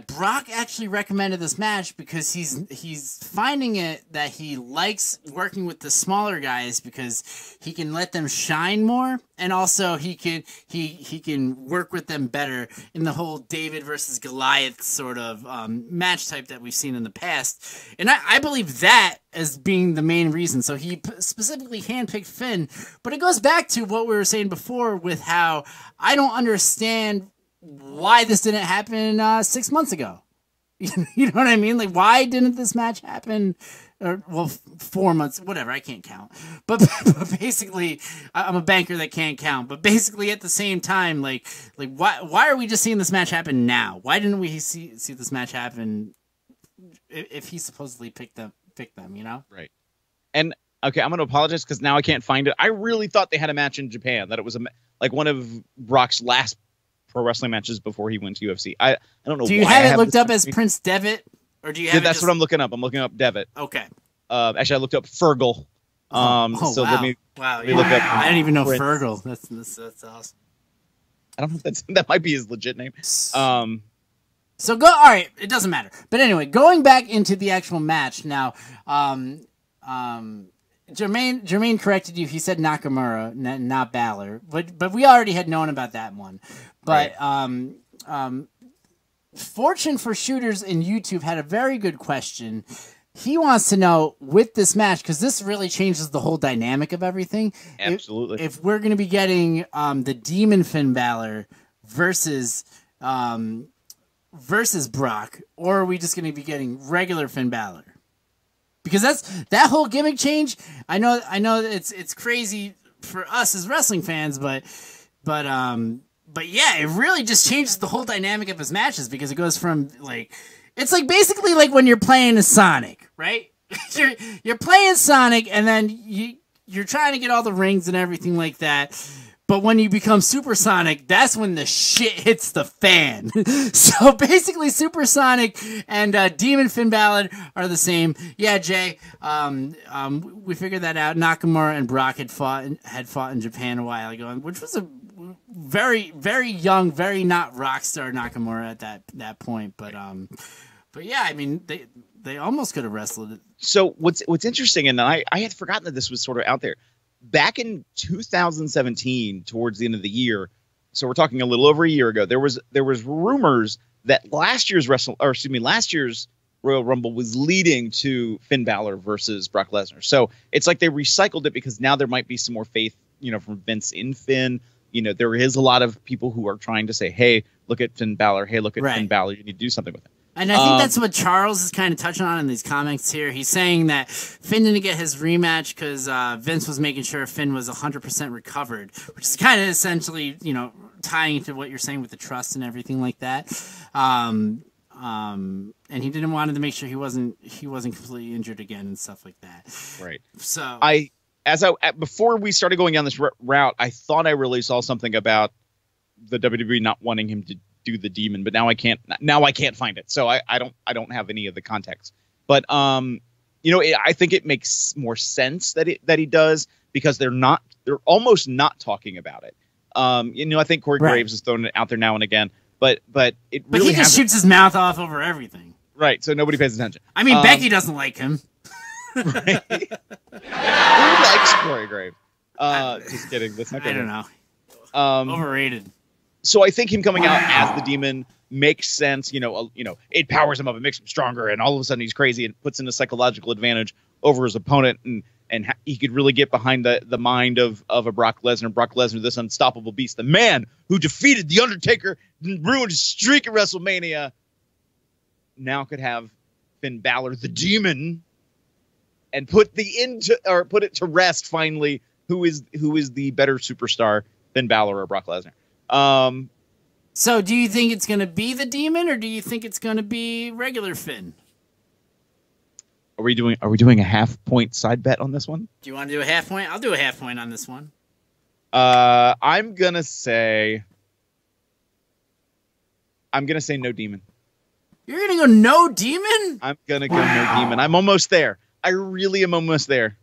[SPEAKER 2] Brock actually recommended this match because he's finding it that he likes working with the smaller guys because he can let them shine more, and also he can work with them better in the whole David versus Goliath sort of match type that we've seen in the past. And I believe that as being the main reason. So he specifically handpicked Finn, but it goes back to what we were saying before with how I don't understand why this didn't happen 6 months ago. You know what I mean? Like, why didn't this match happen? Or, well, 4 months, whatever, I can't count. But basically, I'm a banker that can't count. But basically, at the same time, like why are we just seeing this match happen now? Why didn't we see this match happen if he supposedly picked them, you know?
[SPEAKER 3] Right. And, okay, I'm going to apologize because now I can't find it. I really thought they had a match in Japan, that it was like one of Brock's last pro wrestling matches before he went to UFC. I don't know.
[SPEAKER 2] Do you have it looked up as Prince Devitt, or do you have?
[SPEAKER 3] That's what I'm looking up. I'm looking up Devitt.
[SPEAKER 2] Okay.
[SPEAKER 3] Actually, I looked up Fergal. So
[SPEAKER 2] wow.
[SPEAKER 3] let me
[SPEAKER 2] Yeah.
[SPEAKER 3] look up.
[SPEAKER 2] I didn't even know
[SPEAKER 3] Prince.
[SPEAKER 2] Fergal. That's awesome.
[SPEAKER 3] I don't know if that might be his legit name.
[SPEAKER 2] So go. All right, it doesn't matter. But anyway, going back into the actual match now. Jermaine corrected you. He said Nakamura, not Balor. But we already had known about that one. But right. Fortune for Shooters in YouTube had a very good question. He wants to know, with this match, because this really changes the whole dynamic of everything.
[SPEAKER 3] Absolutely.
[SPEAKER 2] If we're going to be getting the Demon Finn Balor versus Brock, or are we just going to be getting regular Finn Balor? Because that whole gimmick change. I know it's crazy for us as wrestling fans, but yeah, it really just changes the whole dynamic of his matches because it goes from it's like basically like when you're playing a Sonic, right? you're playing Sonic and then you're trying to get all the rings and everything like that. But when you become Supersonic, that's when the shit hits the fan. So basically, Supersonic and Demon Finn Balor are the same. Yeah, Jay, we figured that out. Nakamura and Brock had fought in Japan a while ago, which was a very, very young, very not rock star Nakamura at that point. But yeah, I mean, they almost could have wrestled it.
[SPEAKER 3] So what's interesting, and I had forgotten that this was sort of out there. Back in 2017, towards the end of the year, so we're talking a little over a year ago, there was rumors that last year's Royal Rumble was leading to Finn Balor versus Brock Lesnar. So it's like they recycled it because now there might be some more faith, from Vince in Finn. There is a lot of people who are trying to say, hey, look at Finn Balor. Hey, look at Finn Balor. You need to do something with it.
[SPEAKER 2] And I think that's what Charles is kind of touching on in these comments here. He's saying that Finn didn't get his rematch because Vince was making sure Finn was 100% recovered, which is kind of essentially, tying into what you're saying with the trust and everything like that. And he didn't want to make sure he wasn't completely injured again and stuff like that.
[SPEAKER 3] Right.
[SPEAKER 2] So
[SPEAKER 3] before we started going down this route, I thought I really saw something about the WWE not wanting him to do the demon, but now I can't find it. So I don't have any of the context. But I think it makes more sense that he does because they're almost not talking about it. I think Corey Graves is throwing it out there now and again, but it really
[SPEAKER 2] he just shoots his mouth off over everything.
[SPEAKER 3] Right, so nobody pays attention.
[SPEAKER 2] I mean, Becky doesn't like him.
[SPEAKER 3] Right. Who likes Corey Graves? Just kidding. That's not
[SPEAKER 2] I don't know. Overrated.
[SPEAKER 3] So I think him coming out as the demon makes sense. It powers him up, it makes him stronger, and all of a sudden he's crazy and puts in a psychological advantage over his opponent, and he could really get behind the mind of a Brock Lesnar. Brock Lesnar, this unstoppable beast, the man who defeated The Undertaker and ruined his streak at WrestleMania, now could have Finn Balor, the demon, and put it to rest finally. Who is the better superstar, Finn Balor or Brock Lesnar?
[SPEAKER 2] So do you think it's going to be the demon or do you think it's going to be regular Finn?
[SPEAKER 3] Are we doing a half-point side bet on this one?
[SPEAKER 2] Do you want to do a half point? I'll do a half point on this one.
[SPEAKER 3] I'm gonna say no demon.
[SPEAKER 2] You're gonna go no demon?
[SPEAKER 3] I'm gonna go no demon. I'm almost there. I really am almost there.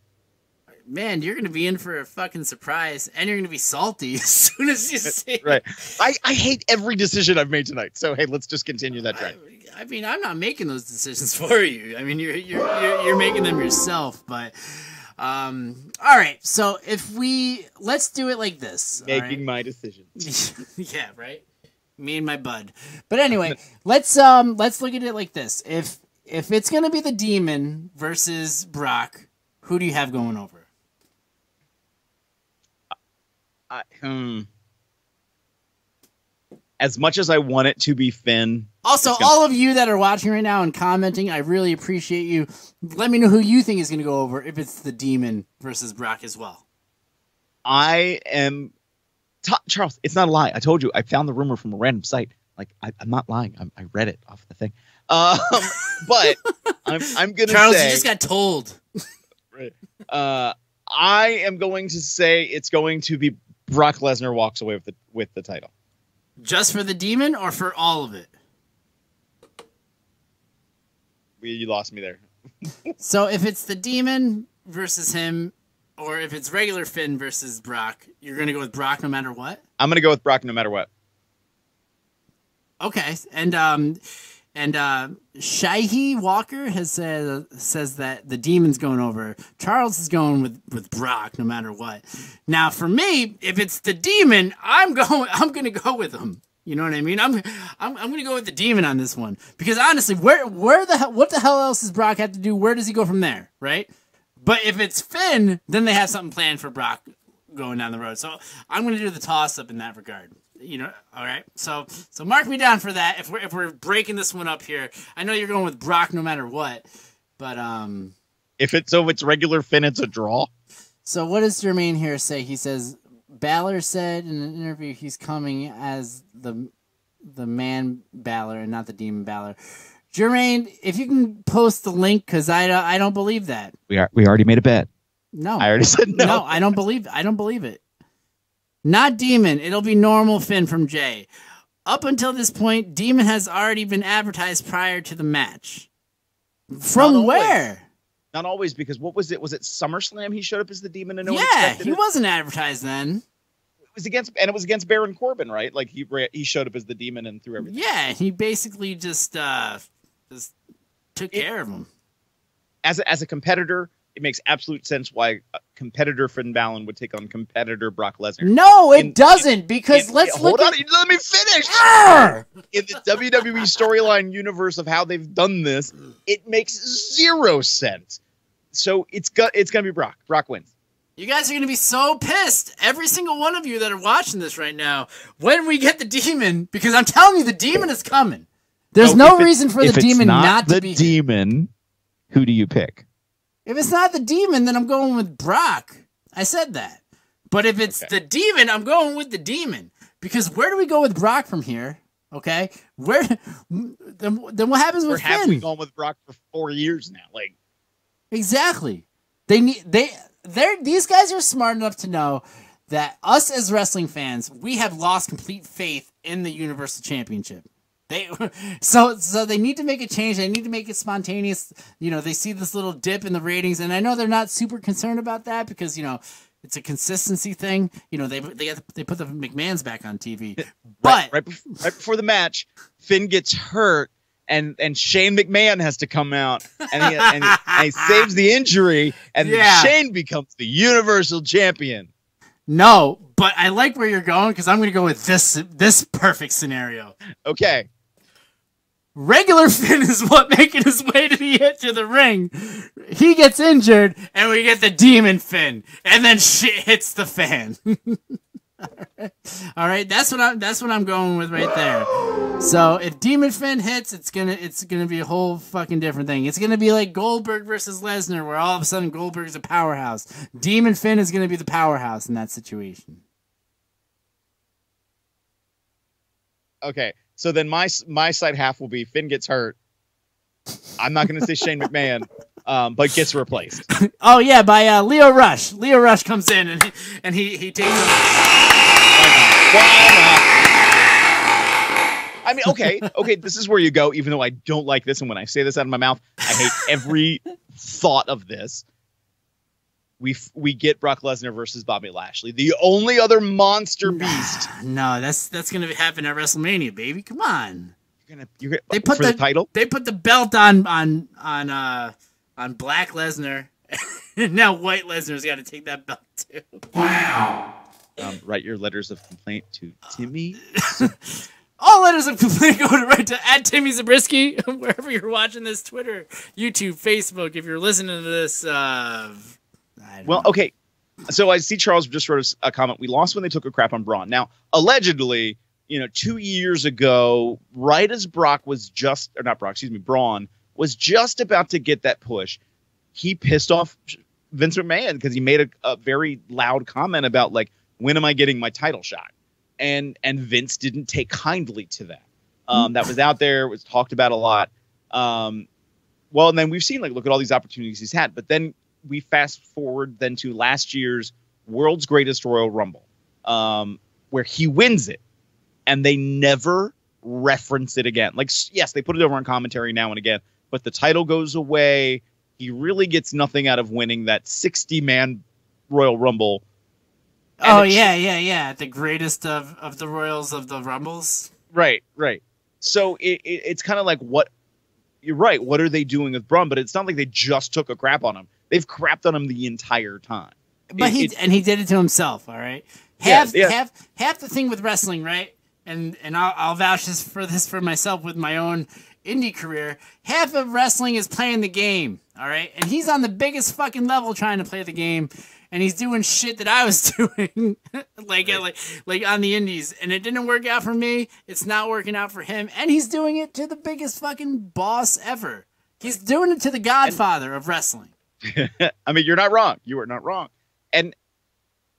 [SPEAKER 2] Man, you're gonna be in for a fucking surprise, and you're gonna be salty as soon as you see it.
[SPEAKER 3] Right. I hate every decision I've made tonight. So hey, let's just continue that trend.
[SPEAKER 2] I mean, I'm not making those decisions for you. I mean, you're making them yourself. But all right. So let's do it like this.
[SPEAKER 3] Making my decisions.
[SPEAKER 2] Yeah, right. Me and my bud. But anyway, let's look at it like this. If it's gonna be the Demon versus Brock, who do you have going over?
[SPEAKER 3] As much as I want it to be Finn.
[SPEAKER 2] Also, all of you that are watching right now and commenting, I really appreciate you. Let me know who you think is going to go over if it's the Demon versus Brock as well.
[SPEAKER 3] I am... Charles, it's not a lie. I told you. I found the rumor from a random site. Like, I'm not lying. I read it off the thing. But I'm going to say...
[SPEAKER 2] Charles, you just got told.
[SPEAKER 3] Right. I am going to say it's going to be Brock Lesnar walks away with the title.
[SPEAKER 2] Just for the Demon or for all of it?
[SPEAKER 3] You lost me there.
[SPEAKER 2] So if it's the Demon versus him, or if it's regular Finn versus Brock, you're going to go with Brock no matter what?
[SPEAKER 3] I'm going to go with Brock no matter what.
[SPEAKER 2] Okay. And Shahi Walker says that the Demon's going over. Charles is going with Brock no matter what. Now for me, if it's the Demon, I'm going to go with him. You know what I mean? I'm going to go with the Demon on this one because honestly, what the hell else does Brock have to do? Where does he go from there, right? But if it's Finn, then they have something planned for Brock going down the road. So I'm going to do the toss up in that regard. You know, all right. So mark me down for that. If we're breaking this one up here, I know you're going with Brock no matter what, but
[SPEAKER 3] if it's regular Finn, it's a draw.
[SPEAKER 2] So what does Jermaine here say? He says Balor said in an interview he's coming as the man Balor and not the Demon Balor. Jermaine, if you can post the link, because I don't believe that.
[SPEAKER 3] We already made a bet.
[SPEAKER 2] No,
[SPEAKER 3] I already said no.
[SPEAKER 2] No, I don't believe it. Not Demon. It'll be normal Finn from Jay. Up until this point, Demon has already been advertised prior to the match. From where?
[SPEAKER 3] Not always, because what was it? Was it SummerSlam he showed up as the Demon and no one
[SPEAKER 2] Yeah,
[SPEAKER 3] expected
[SPEAKER 2] he
[SPEAKER 3] it?
[SPEAKER 2] wasn't advertised then.
[SPEAKER 3] It was against Baron Corbin, right? Like he showed up as the Demon and threw everything.
[SPEAKER 2] Yeah, he basically just took care of him.
[SPEAKER 3] As a competitor, it makes absolute sense why competitor Finn Balor would take on competitor Brock Lesnar.
[SPEAKER 2] No, it doesn't, because let's look
[SPEAKER 3] hold
[SPEAKER 2] at...
[SPEAKER 3] on, let me finish. In the WWE storyline universe of how they've done this, it makes zero sense. So it's gonna be Brock. Brock wins.
[SPEAKER 2] You guys are gonna be so pissed, every single one of you that are watching this right now, when we get the Demon, because I'm telling you, the Demon is coming. There's no reason for the Demon not to be
[SPEAKER 3] the Demon. Who do you pick?
[SPEAKER 2] If it's not the Demon, then I'm going with Brock. I said that. But if it's the Demon, I'm going with the Demon. Because where do we go with Brock from here? Okay? Then what happens with Finn?
[SPEAKER 3] Have we gone with Brock for 4 years now? Like,
[SPEAKER 2] exactly. These guys are smart enough to know that us as wrestling fans, we have lost complete faith in the Universal Championship. So they need to make a change. They need to make it spontaneous. You know, they see this little dip in the ratings, and I know they're not super concerned about that because, you know, it's a consistency thing. You know, they put the McMahons back on TV. But
[SPEAKER 3] right before the match, Finn gets hurt, and Shane McMahon has to come out, and he saves the injury, and Shane becomes the Universal Champion.
[SPEAKER 2] No, but I like where you're going because I'm going to go with this perfect scenario.
[SPEAKER 3] Okay.
[SPEAKER 2] Regular Finn is making his way to the ring. He gets injured, and we get the Demon Finn, and then shit hits the fan. All right, that's what I'm going with right there. So if Demon Finn hits, it's gonna be a whole fucking different thing. It's gonna be like Goldberg versus Lesnar, where all of a sudden Goldberg's a powerhouse. Demon Finn is gonna be the powerhouse in that situation.
[SPEAKER 3] Okay, so then my side half will be Finn gets hurt. I'm not going to say Shane McMahon. but gets replaced.
[SPEAKER 2] Oh yeah, by Leo Rush. Leo Rush comes in and he takes him.
[SPEAKER 3] Why not? I mean, okay, this is where you go, even though I don't like this, and when I say this out of my mouth, I hate every thought of this. We get Brock Lesnar versus Bobby Lashley, the only other monster beast.
[SPEAKER 2] No, that's gonna happen at WrestleMania, baby. Come on.
[SPEAKER 3] They put the title.
[SPEAKER 2] They put the belt on Black Lesnar, and now White Lesnar's got to take that belt too.
[SPEAKER 3] Wow. Write your letters of complaint to Timmy.
[SPEAKER 2] All letters of complaint go right to @Timmy Zabriskie, wherever you're watching this, Twitter, YouTube, Facebook. If you're listening to this,
[SPEAKER 3] okay. So I see Charles just wrote a comment. We lost when they took a crap on Braun. Now, allegedly, 2 years ago, right as Braun was just about to get that push, he pissed off Vince McMahon because he made a very loud comment about, like, when am I getting my title shot? And Vince didn't take kindly to that. That was out there. It was talked about a lot. And then we've seen, like, look at all these opportunities he's had. But then we fast forward then to last year's World's Greatest Royal Rumble, where he wins it. And they never reference it again. Like, yes, they put it over on commentary now and again, but the title goes away. He really gets nothing out of winning that 60-man Royal Rumble.
[SPEAKER 2] And yeah. The greatest of the Royals of the Rumbles.
[SPEAKER 3] Right. So it's kind of like, what? You're right. What are they doing with Braun? But it's not like they just took a crap on him. They've crapped on him the entire time.
[SPEAKER 2] But he did it to himself. All right. Half the thing with wrestling, right? And I'll vouch for this for myself with my own indie career. Half of wrestling is playing the game, all right? And he's on the biggest fucking level trying to play the game, and he's doing shit that I was doing, like on the indies, and it didn't work out for me. It's not working out for him, and he's doing it to the biggest fucking boss ever. He's doing it to the Godfather of wrestling.
[SPEAKER 3] I mean, you're not wrong. You are not wrong, and.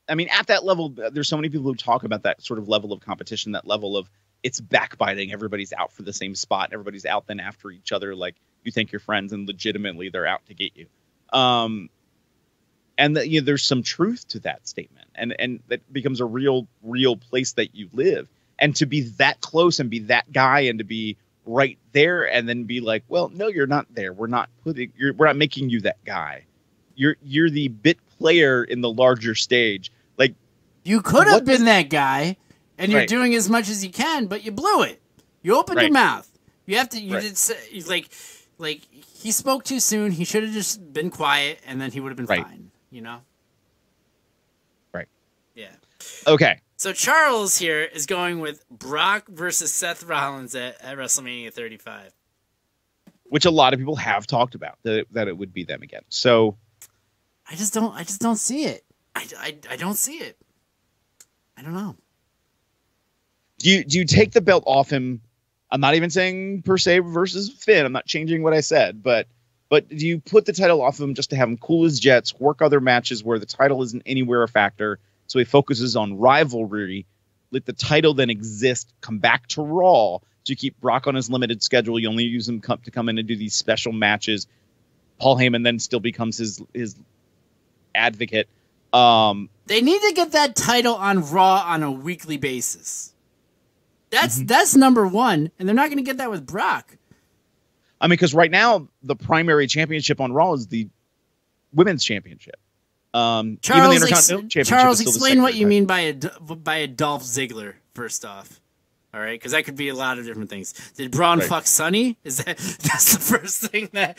[SPEAKER 3] I mean, at that level, there's so many people who talk about that sort of level of competition, that level of it's backbiting. Everybody's out for the same spot. Everybody's out then after each other. Like, you think you're friends and legitimately they're out to get you. And there's some truth to that statement. And that becomes a real place that you live. And to be that close and be that guy and to be right there and then be like, well, no, you're not there. We're not making you that guy. You're the bit player in the larger stage. Like,
[SPEAKER 2] you could have been that guy, and you're doing as much as you can, but you blew it. You opened your mouth. You have to. You did say, like he spoke too soon. He should have just been quiet, and then he would have been fine.
[SPEAKER 3] Right.
[SPEAKER 2] Yeah.
[SPEAKER 3] Okay.
[SPEAKER 2] So Charles here is going with Brock versus Seth Rollins at WrestleMania 35,
[SPEAKER 3] which a lot of people have talked about that it would be them again. So.
[SPEAKER 2] I just don't see it. I don't see it. I don't know.
[SPEAKER 3] Do you take the belt off him? I'm not even saying per se versus Finn. I'm not changing what I said, but do you put the title off him just to have him cool as jets, work other matches where the title isn't anywhere a factor, so he focuses on rivalry, let the title then exist, come back to Raw, so you keep Brock on his limited schedule, you only use him to come in and do these special matches. Paul Heyman then still becomes his advocate.
[SPEAKER 2] They need to get that title on Raw on a weekly basis. That's number one, and they're not going to get that with Brock.
[SPEAKER 3] I mean, because right now the primary championship on Raw is the women's championship. Even the Intercontinental Championship.
[SPEAKER 2] Charles,
[SPEAKER 3] is still
[SPEAKER 2] explain what you mean by a Dolph Ziggler. First off, all right, because that could be a lot of different things. Did Braun fuck Sonny? That's the first thing that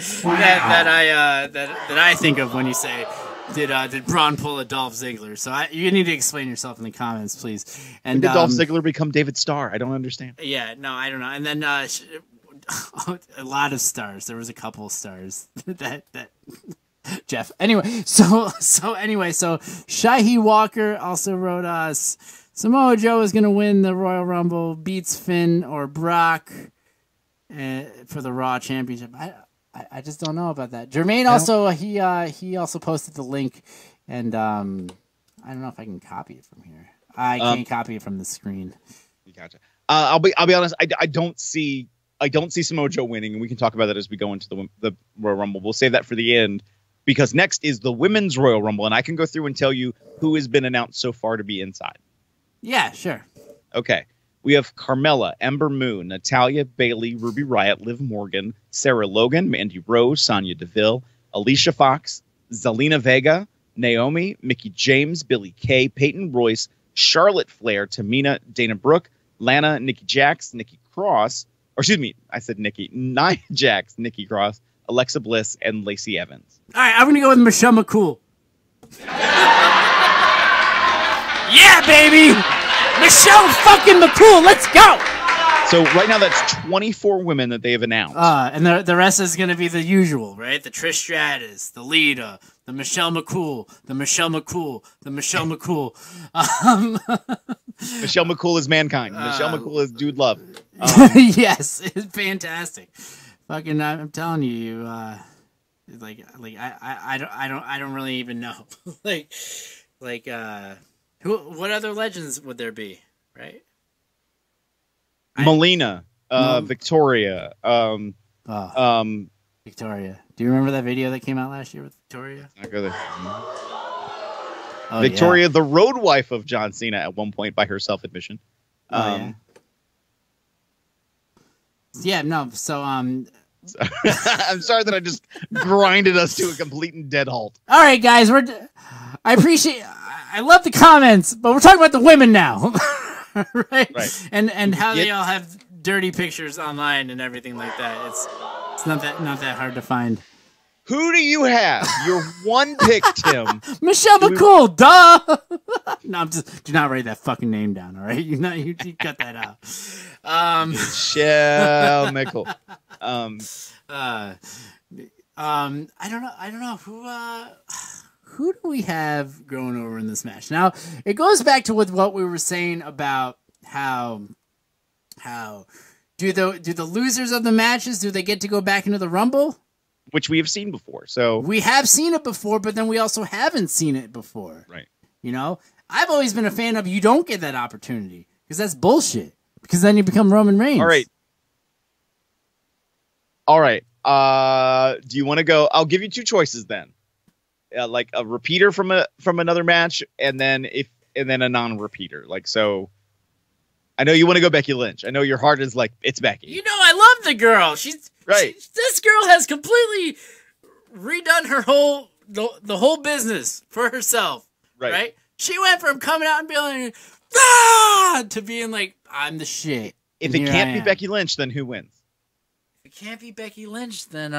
[SPEAKER 2] I think of when you say. Did Braun pull a Dolph Ziggler? So you need to explain yourself in the comments, please. And
[SPEAKER 3] did Dolph Ziggler become David Starr? I don't understand.
[SPEAKER 2] Yeah, no, I don't know. And then a lot of stars. There was a couple of stars that Jeff. Anyway, so Shahi Walker also wrote us. Samoa Joe is going to win the Royal Rumble, beats Finn or Brock for the Raw Championship. I just don't know about that. Jermaine also he also posted the link, and I don't know if I can copy it from here. I can't copy it from the screen.
[SPEAKER 3] Gotcha. I'll be honest. I don't see I don't see Samoa Joe winning, and we can talk about that as we go into the Royal Rumble. We'll save that for the end, because next is the Women's Royal Rumble, and I can go through and tell you who has been announced so far to be inside.
[SPEAKER 2] Yeah, sure.
[SPEAKER 3] Okay. We have Carmella, Ember Moon, Natalya, Bayley, Ruby Riott, Liv Morgan, Sarah Logan, Mandy Rose, Sonya Deville, Alicia Fox, Zelina Vega, Naomi, Mickie James, Billie Kay, Peyton Royce, Charlotte Flair, Tamina, Dana Brooke, Lana, Nikki Jax, Nikki Cross, or excuse me, I said Nikki, Nia Jax, Nikki Cross, Alexa Bliss, and Lacey Evans.
[SPEAKER 2] All right, I'm going to go with Michelle McCool. Yeah, baby! Michelle fucking McCool, let's go!
[SPEAKER 3] So right now that's 24 women that they have announced.
[SPEAKER 2] And the rest is going to be the usual, right? The Trish Stratus, the Lita, the Michelle McCool, the Michelle McCool, the Michelle McCool.
[SPEAKER 3] Michelle McCool is Mankind. Michelle McCool is Dude Love.
[SPEAKER 2] Yes, it's fantastic. Fucking, I'm telling you, I don't really even know. What other legends would there be, right?
[SPEAKER 3] Melina, Victoria.
[SPEAKER 2] Victoria. Do you remember that video that came out last year with Victoria?
[SPEAKER 3] I go there.
[SPEAKER 2] Oh,
[SPEAKER 3] Victoria, the road wife of John Cena at one point by her self-admission.
[SPEAKER 2] Yeah, no, so
[SPEAKER 3] I'm sorry that I just grinded us to a complete and dead halt.
[SPEAKER 2] All right, guys, I love the comments, but we're talking about the women now. right? And how they all have dirty pictures online and everything like that. It's not that hard to find.
[SPEAKER 3] Who do you have? Your one pick, Tim.
[SPEAKER 2] Michelle McCool, duh. No, do not write that fucking name down, all right? You cut that out.
[SPEAKER 3] Michelle McCool.
[SPEAKER 2] I don't know who do we have going over in this match? Now, it goes back to what we were saying about how do the losers of the matches, do they get to go back into the Rumble?
[SPEAKER 3] Which we have seen before. So
[SPEAKER 2] we have seen it before, but then we also haven't seen it before.
[SPEAKER 3] Right.
[SPEAKER 2] You know? I've always been a fan of you don't get that opportunity because that's bullshit. Because then you become Roman Reigns.
[SPEAKER 3] All right. Do you want to go? I'll give you two choices then. Like a repeater from another match, and then a non-repeater. Like, so I know you want to go Becky Lynch. I know your heart is like, it's Becky.
[SPEAKER 2] You know, I love the girl. She's
[SPEAKER 3] right.
[SPEAKER 2] This girl has completely redone her the whole business for herself. Right? She went from coming out and being like, to being like, I'm the shit.
[SPEAKER 3] If it can't be Becky Lynch, then who wins?
[SPEAKER 2] If it can't be Becky Lynch, then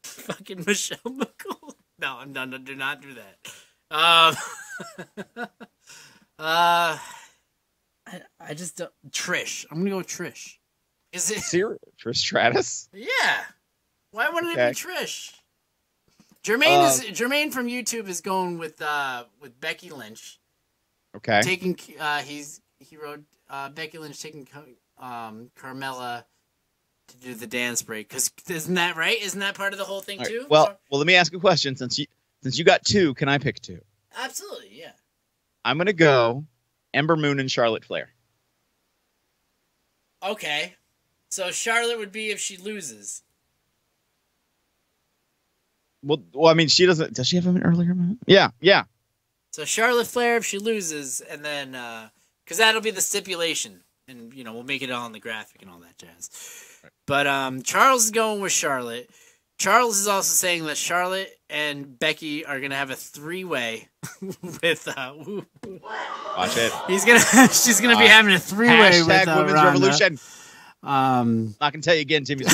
[SPEAKER 2] fucking Michelle McCool. No, I'm done. Do not do that. I just don't. Trish. I'm gonna go with Trish. Is it
[SPEAKER 3] Trish Stratus?
[SPEAKER 2] Yeah. Why wouldn't it be Trish? Jermaine from YouTube is going with Becky Lynch.
[SPEAKER 3] Okay.
[SPEAKER 2] He wrote Becky Lynch taking Carmella to do the dance break, because isn't that right? Isn't that part of the whole thing too?
[SPEAKER 3] Well, let me ask a question. Since you got two, can I pick two?
[SPEAKER 2] Absolutely, yeah.
[SPEAKER 3] I'm gonna go Ember Moon and Charlotte Flair.
[SPEAKER 2] Okay, so Charlotte would be if she loses.
[SPEAKER 3] Well, I mean, she doesn't. Does she have an earlier match? Yeah.
[SPEAKER 2] So Charlotte Flair if she loses, and then because that'll be the stipulation, and we'll make it all in the graphic and all that jazz. Right. But Charles is going with Charlotte. Charles is also saying that Charlotte and Becky are gonna have a three-way with.
[SPEAKER 3] Watch it.
[SPEAKER 2] She's gonna be having a three-way with
[SPEAKER 3] Women's
[SPEAKER 2] Ronda.
[SPEAKER 3] Revolution. Not gonna tell you again, Timmy.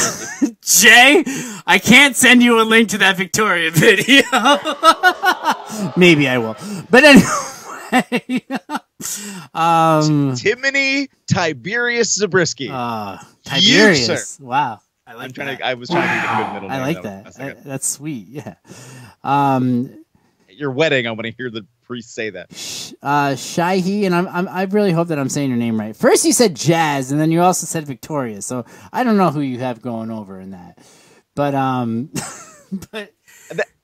[SPEAKER 2] Jay, I can't send you a link to that Victoria video. Maybe I will, but anyway.
[SPEAKER 3] Timony Tiberius Zabriskie.
[SPEAKER 2] Tiberius. Wow.
[SPEAKER 3] I was trying to think of a good middle name.
[SPEAKER 2] I like that. That's sweet. Yeah.
[SPEAKER 3] Your wedding. I want to hear the priest say that.
[SPEAKER 2] Shaihi, and I really hope that I'm saying your name right. First you said Jazz, and then you also said Victoria. So I don't know who you have going over in that, but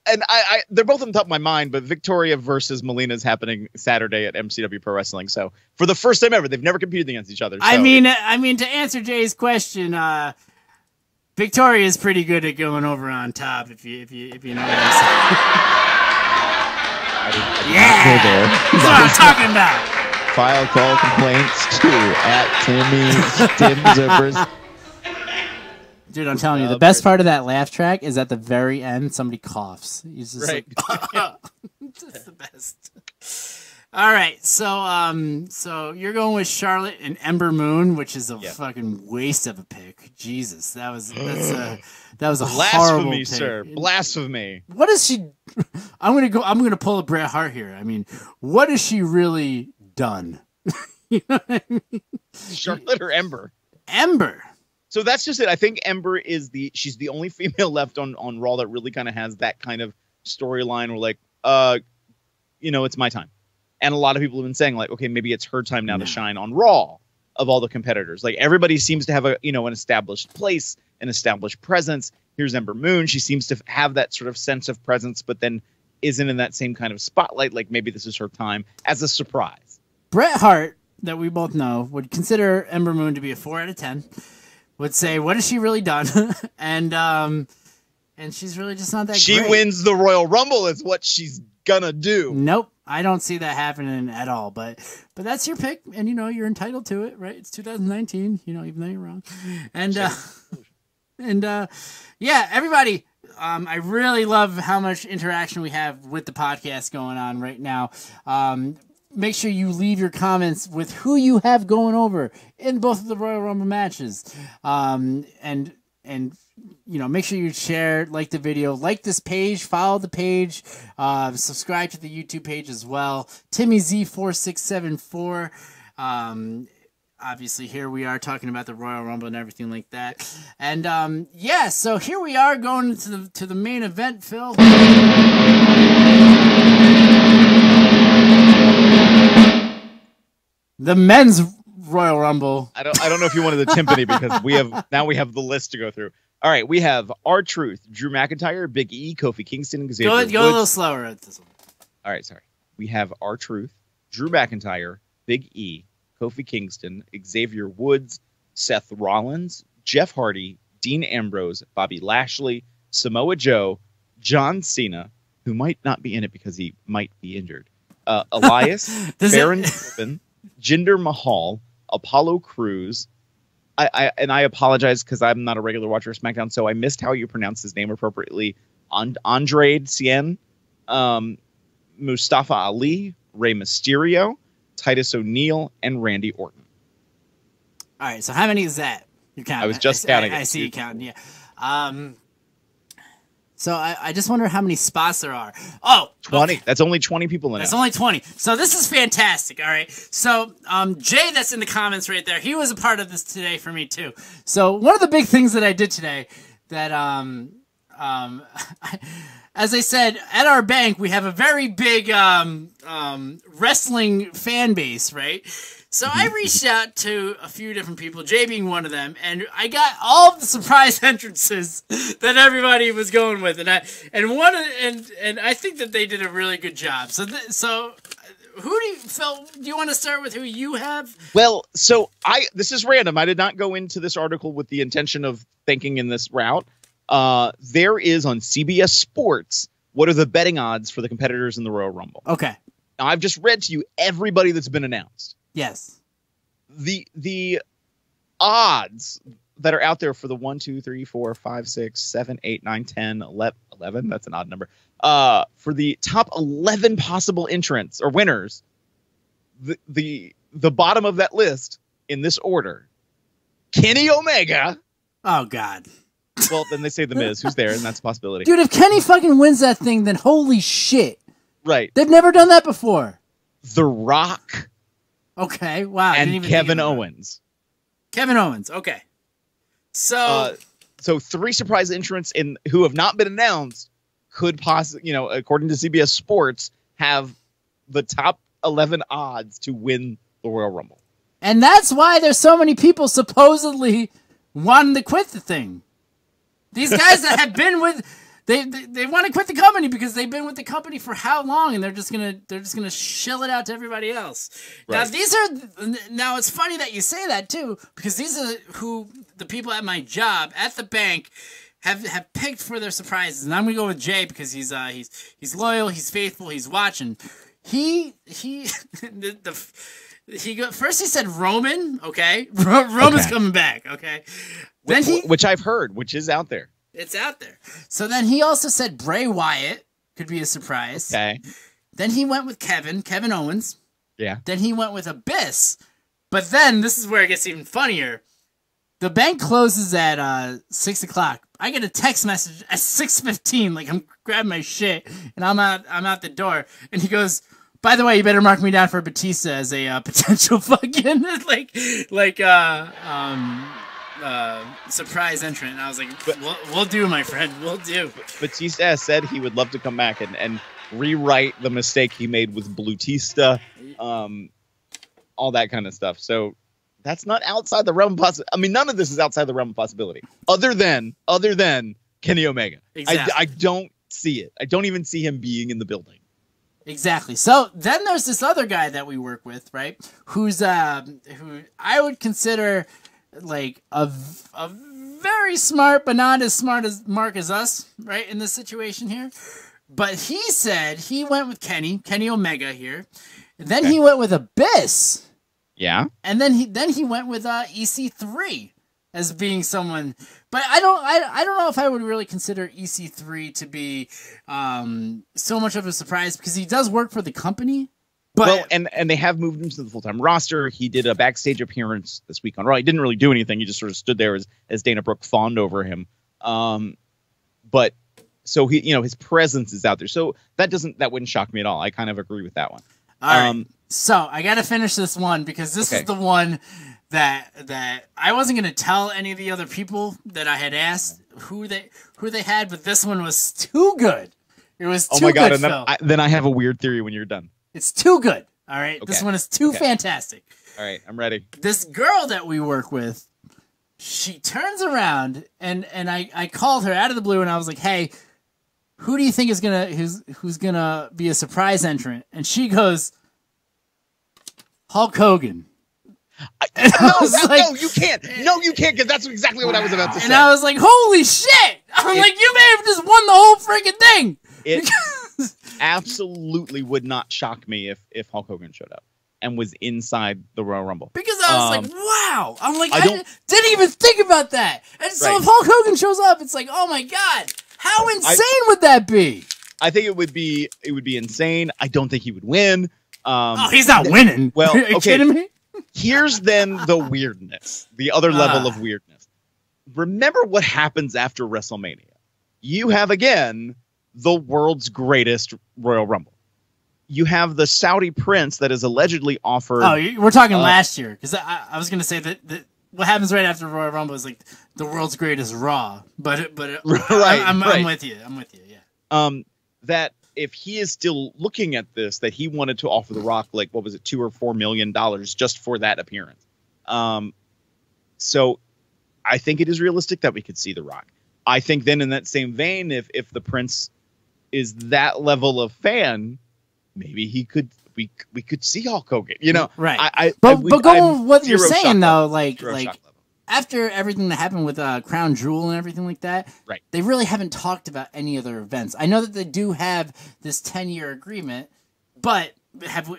[SPEAKER 3] and they're both on top of my mind, but Victoria versus Melina is happening Saturday at MCW Pro Wrestling. So for the first time ever, they've never competed against each other. So
[SPEAKER 2] I mean, to answer Jay's question, Victoria is pretty good at going over on top. If you know what I'm saying. Yeah, that's what I'm talking about.
[SPEAKER 12] File call complaints to @Tim_Zippers.
[SPEAKER 2] Dude, I'm telling you, the best part of that laugh track is at the very end, somebody coughs. He's just like, just the best. All right, so you're going with Charlotte and Ember Moon, which is a fucking waste of a pick. Jesus, that was a horrible pick.
[SPEAKER 3] Sir. Blasphemy.
[SPEAKER 2] What is she? I'm gonna pull a Bret Hart here. I mean, what has she really done? You know what I mean?
[SPEAKER 3] Charlotte or Ember?
[SPEAKER 2] Ember.
[SPEAKER 3] So that's just it. I think Ember is she's the only female left on Raw that really kind of has that kind of storyline where like, it's my time. And a lot of people have been saying like, okay, maybe it's her time now to shine on Raw of all the competitors. Like everybody seems to have an established place, an established presence. Here's Ember Moon. She seems to have that sort of sense of presence, but then isn't in that same kind of spotlight. Like maybe this is her time as a surprise.
[SPEAKER 2] Bret Hart, that we both know, would consider Ember Moon to be a 4 out of 10. Would say, what has she really done? and she's really just not that great.
[SPEAKER 3] She wins the Royal Rumble is what she's gonna do.
[SPEAKER 2] Nope. I don't see that happening at all. But that's your pick, and you're entitled to it, right? It's 2019, even though you're wrong. And everybody, I really love how much interaction we have with the podcast going on right now. Make sure you leave your comments with who you have going over in both of the Royal Rumble matches. And make sure you share, like the video, like this page, follow the page, subscribe to the YouTube page as well. Timmy Z4674. Obviously, here we are talking about the Royal Rumble and everything like that. And so here we are going to the main event, Phil. The men's Royal Rumble.
[SPEAKER 3] I don't know if you wanted the timpani because we have the list to go through. All right, we have R-Truth, Drew McIntyre, Big E, Kofi Kingston, and Xavier Woods.
[SPEAKER 2] Go a little slower at this one.
[SPEAKER 3] All right, sorry. We have R-Truth, Drew McIntyre, Big E, Kofi Kingston, Xavier Woods, Seth Rollins, Jeff Hardy, Dean Ambrose, Bobby Lashley, Samoa Joe, John Cena, who might not be in it because he might be injured, Elias, Baron Corbin, Jinder Mahal, Apollo Crews. I apologize because I'm not a regular watcher of SmackDown, so I missed how you pronounce his name appropriately. Andrade Cien, Mustafa Ali, Rey Mysterio, Titus O'Neil, and Randy Orton.
[SPEAKER 2] All right, so how many is that? You're counting.
[SPEAKER 3] I was just counting.
[SPEAKER 2] I see you counting. Yeah. So I just wonder how many spots there are. Oh,
[SPEAKER 3] 20.
[SPEAKER 2] Okay.
[SPEAKER 3] That's only 20 people in it.
[SPEAKER 2] That's only 20. So this is fantastic. All right. So Jay, that's in the comments right there. He was a part of this today for me too. So one of the big things that I did today that as I said, at our bank we have a very big wrestling fan base, right? So I reached out to a few different people, Jay being one of them, and I got all of the surprise entrances that everybody was going with, and I think that they did a really good job. So who do you, Phil? Do you want to start with who you have?
[SPEAKER 3] Well, so this is random. I did not go into this article with the intention of thinking in this route. There is on CBS Sports, what are the betting odds for the competitors in the Royal Rumble?
[SPEAKER 2] Okay.
[SPEAKER 3] Now I've just read to you everybody that's been announced.
[SPEAKER 2] Yes.
[SPEAKER 3] The odds that are out there for the 1, 2, 3, 4, 5, 6, 7, 8, 9, 10, 11, that's an odd number. For the top 11 possible entrants or winners, the bottom of that list in this order, Kenny Omega.
[SPEAKER 2] Oh God.
[SPEAKER 3] Well, then they say The Miz, who's there, and that's a possibility.
[SPEAKER 2] Dude, if Kenny fucking wins that thing, then holy shit.
[SPEAKER 3] Right.
[SPEAKER 2] They've never done that before.
[SPEAKER 3] The Rock.
[SPEAKER 2] Okay, wow.
[SPEAKER 3] And Kevin Owens.
[SPEAKER 2] Kevin Owens, okay. So
[SPEAKER 3] 3 surprise entrants who have not been announced could possibly, according to CBS Sports, have the top 11 odds to win the Royal Rumble.
[SPEAKER 2] And that's why there's so many people supposedly wanting to quit the thing. These guys that have been with They want to quit the company because they've been with the company for how long, and they're just gonna shill it out to everybody else.
[SPEAKER 3] Right.
[SPEAKER 2] Now it's funny that you say that too, because these are who the people at my job at the bank have picked for their surprises, and I'm gonna go with Jay because he's loyal, he's faithful, he's watching. First he said Roman, okay, Roman's coming back, okay. Then
[SPEAKER 3] which I've heard, which is out there.
[SPEAKER 2] It's out there. So then he also said Bray Wyatt could be a surprise.
[SPEAKER 3] Okay.
[SPEAKER 2] Then he went with Kevin Owens.
[SPEAKER 3] Yeah.
[SPEAKER 2] Then he went with Abyss. But then this is where it gets even funnier. The bank closes at 6 o'clock. I get a text message at 6:15, like I'm grabbing my shit, and I'm out the door. And he goes, "By the way, you better mark me down for Batista as a potential fucking surprise entrant." And I was like, we'll do, my friend, we'll do.
[SPEAKER 3] Batista has said he would love to come back and rewrite the mistake he made with Blutista, all that kind of stuff. So that's not outside the realm of possibility. I mean, none of this is outside the realm of possibility, other than Kenny Omega.
[SPEAKER 2] Exactly.
[SPEAKER 3] I don't see it. I don't even see him being in the building.
[SPEAKER 2] Exactly. So then there's this other guy that we work with, right? Who I would consider like a very smart, but not as smart as Mark as us, right? In this situation here. But he said he went with Kenny Omega here. Then he went with Abyss.
[SPEAKER 3] Yeah.
[SPEAKER 2] And then he went with EC3 as being someone, but I don't know if I would really consider EC3 to be so much of a surprise because he does work for the company. But
[SPEAKER 3] well, and they have moved him to the full-time roster. He did a backstage appearance this week on Raw. He didn't really do anything. He just sort of stood there as Dana Brooke fawned over him. But so he, his presence is out there. So that wouldn't shock me at all. I kind of agree with that one.
[SPEAKER 2] All right. So I got to finish this one because this is the one that I wasn't going to tell any of the other people that I had asked who they had, but this one was too good. It was too good. Oh my God!
[SPEAKER 3] And then I have a weird theory when you're done.
[SPEAKER 2] It's too good. All right. Okay. This one is too fantastic.
[SPEAKER 3] All right, I'm ready.
[SPEAKER 2] This girl that we work with, she turns around and I called her out of the blue and I was like, "Hey, who do you think is who's gonna be a surprise entrant?" And she goes, "Hulk Hogan."
[SPEAKER 3] No, you can't. No, you can't, because that's exactly what I was about to say.
[SPEAKER 2] And I was like, "Holy shit!" I'm like, "You may have just won the whole freaking thing."
[SPEAKER 3] It absolutely would not shock me if Hulk Hogan showed up and was inside the Royal Rumble.
[SPEAKER 2] Because I was like, "Wow!" I'm like, I didn't even think about that. And so if Hulk Hogan shows up, it's like, "Oh my God, how insane would that be?"
[SPEAKER 3] I think it would be insane. I don't think he would win.
[SPEAKER 2] He's not winning.
[SPEAKER 3] Well,
[SPEAKER 2] are you kidding me?
[SPEAKER 3] Here's then the weirdness, the other level of weirdness. Remember what happens after WrestleMania. You have, again, the world's greatest Royal Rumble. You have the Saudi prince that is allegedly offered...
[SPEAKER 2] Oh, we're talking last year. Because I was going to say that what happens right after Royal Rumble is like the world's greatest Raw. But
[SPEAKER 3] right,
[SPEAKER 2] I'm with you. I'm with you, yeah.
[SPEAKER 3] That... if he is still looking at this, that he wanted to offer The Rock, like, what was it, $2 or $4 million just for that appearance. So I think it is realistic that we could see The Rock. I think then in that same vein, if the Prince is that level of fan, maybe we could see Hulk Hogan,
[SPEAKER 2] right. But going with what you're saying though, like after everything that happened with Crown Jewel and everything like that,
[SPEAKER 3] right?
[SPEAKER 2] They really haven't talked about any other events. I know that they do have this 10-year agreement, but have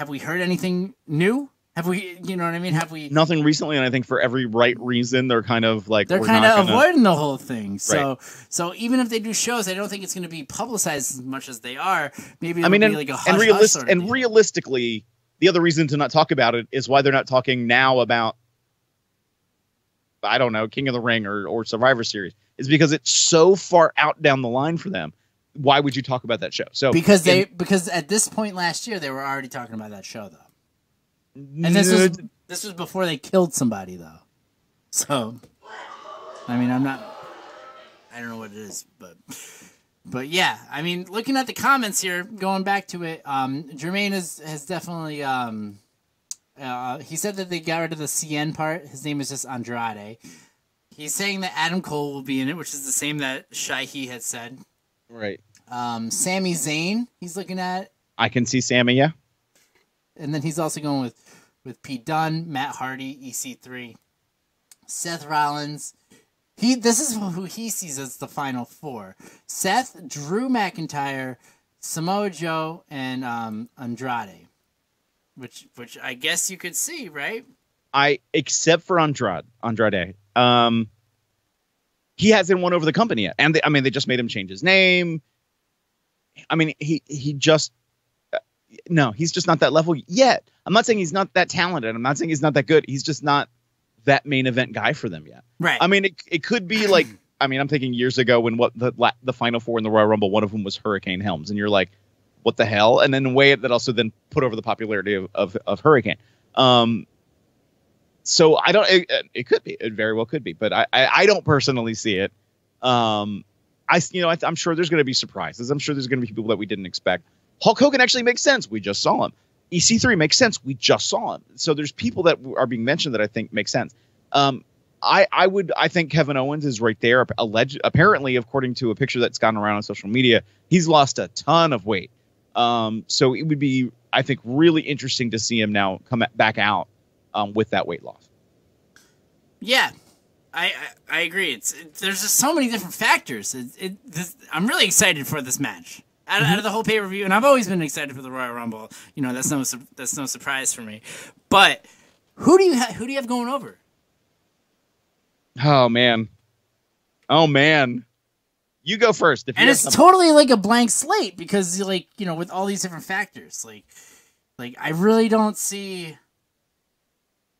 [SPEAKER 2] we heard anything new? Have we, you know what I mean? Have we
[SPEAKER 3] nothing recently? And I think for every right reason, they're kind of like
[SPEAKER 2] avoiding the whole thing. So so even if they do shows, I don't think it's going to be publicized as much as they are. Maybe it'll be like a hush sort of
[SPEAKER 3] realistically, the other reason to not talk about it is why they're not talking now about, I don't know, King of the Ring or Survivor Series, is because it's so far out down the line for them. Why would you talk about that show? So because
[SPEAKER 2] at this point last year they were already talking about that show though, and this was before they killed somebody though. So I mean, I don't know what it is, but yeah, I mean, looking at the comments here, going back to it, Jermaine has definitely he said that they got rid of the CN part. His name is just Andrade. He's saying that Adam Cole will be in it, which is the same that Shaihi had said.
[SPEAKER 3] Right.
[SPEAKER 2] Sami Zayn, he's looking at.
[SPEAKER 3] I can see Sammy, yeah.
[SPEAKER 2] And then he's also going with Pete Dunne, Matt Hardy, EC3, Seth Rollins. This is who he sees as the final four. Seth, Drew McIntyre, Samoa Joe, and Andrade. Which I guess you could see, right?
[SPEAKER 3] Except for Andrade. He hasn't won over the company yet. And they just made him change his name. I mean, he just no, he's just not that level yet. I'm not saying he's not that talented. I'm not saying he's not that good. He's just not that main event guy for them yet.
[SPEAKER 2] Right.
[SPEAKER 3] I mean, it could be like, I mean, I'm thinking years ago when the final four in the Royal Rumble, one of them was Hurricane Helms, and you're like, what the hell? And then in a way that also then put over the popularity of Hurricane. So I don't. It could be. It very well could be, but I don't personally see it. I'm sure there's going to be surprises. I'm sure there's going to be people that we didn't expect. Hulk Hogan actually makes sense. We just saw him. EC3 makes sense. We just saw him. So there's people that are being mentioned that I think make sense. I think Kevin Owens is right there. Apparently, according to a picture that's gone around on social media, he's lost a ton of weight. So it would be, I think, really interesting to see him now come back out with that weight loss.
[SPEAKER 2] Yeah, I agree. There's just so many different factors. I'm really excited for this match. Out of the whole pay-per-view, and I've always been excited for the Royal Rumble. You know, that's no surprise for me. But who do you have going over?
[SPEAKER 3] Oh man, you go first.
[SPEAKER 2] And it's totally like a blank slate because, like, you know, with all these different factors, like I really don't see.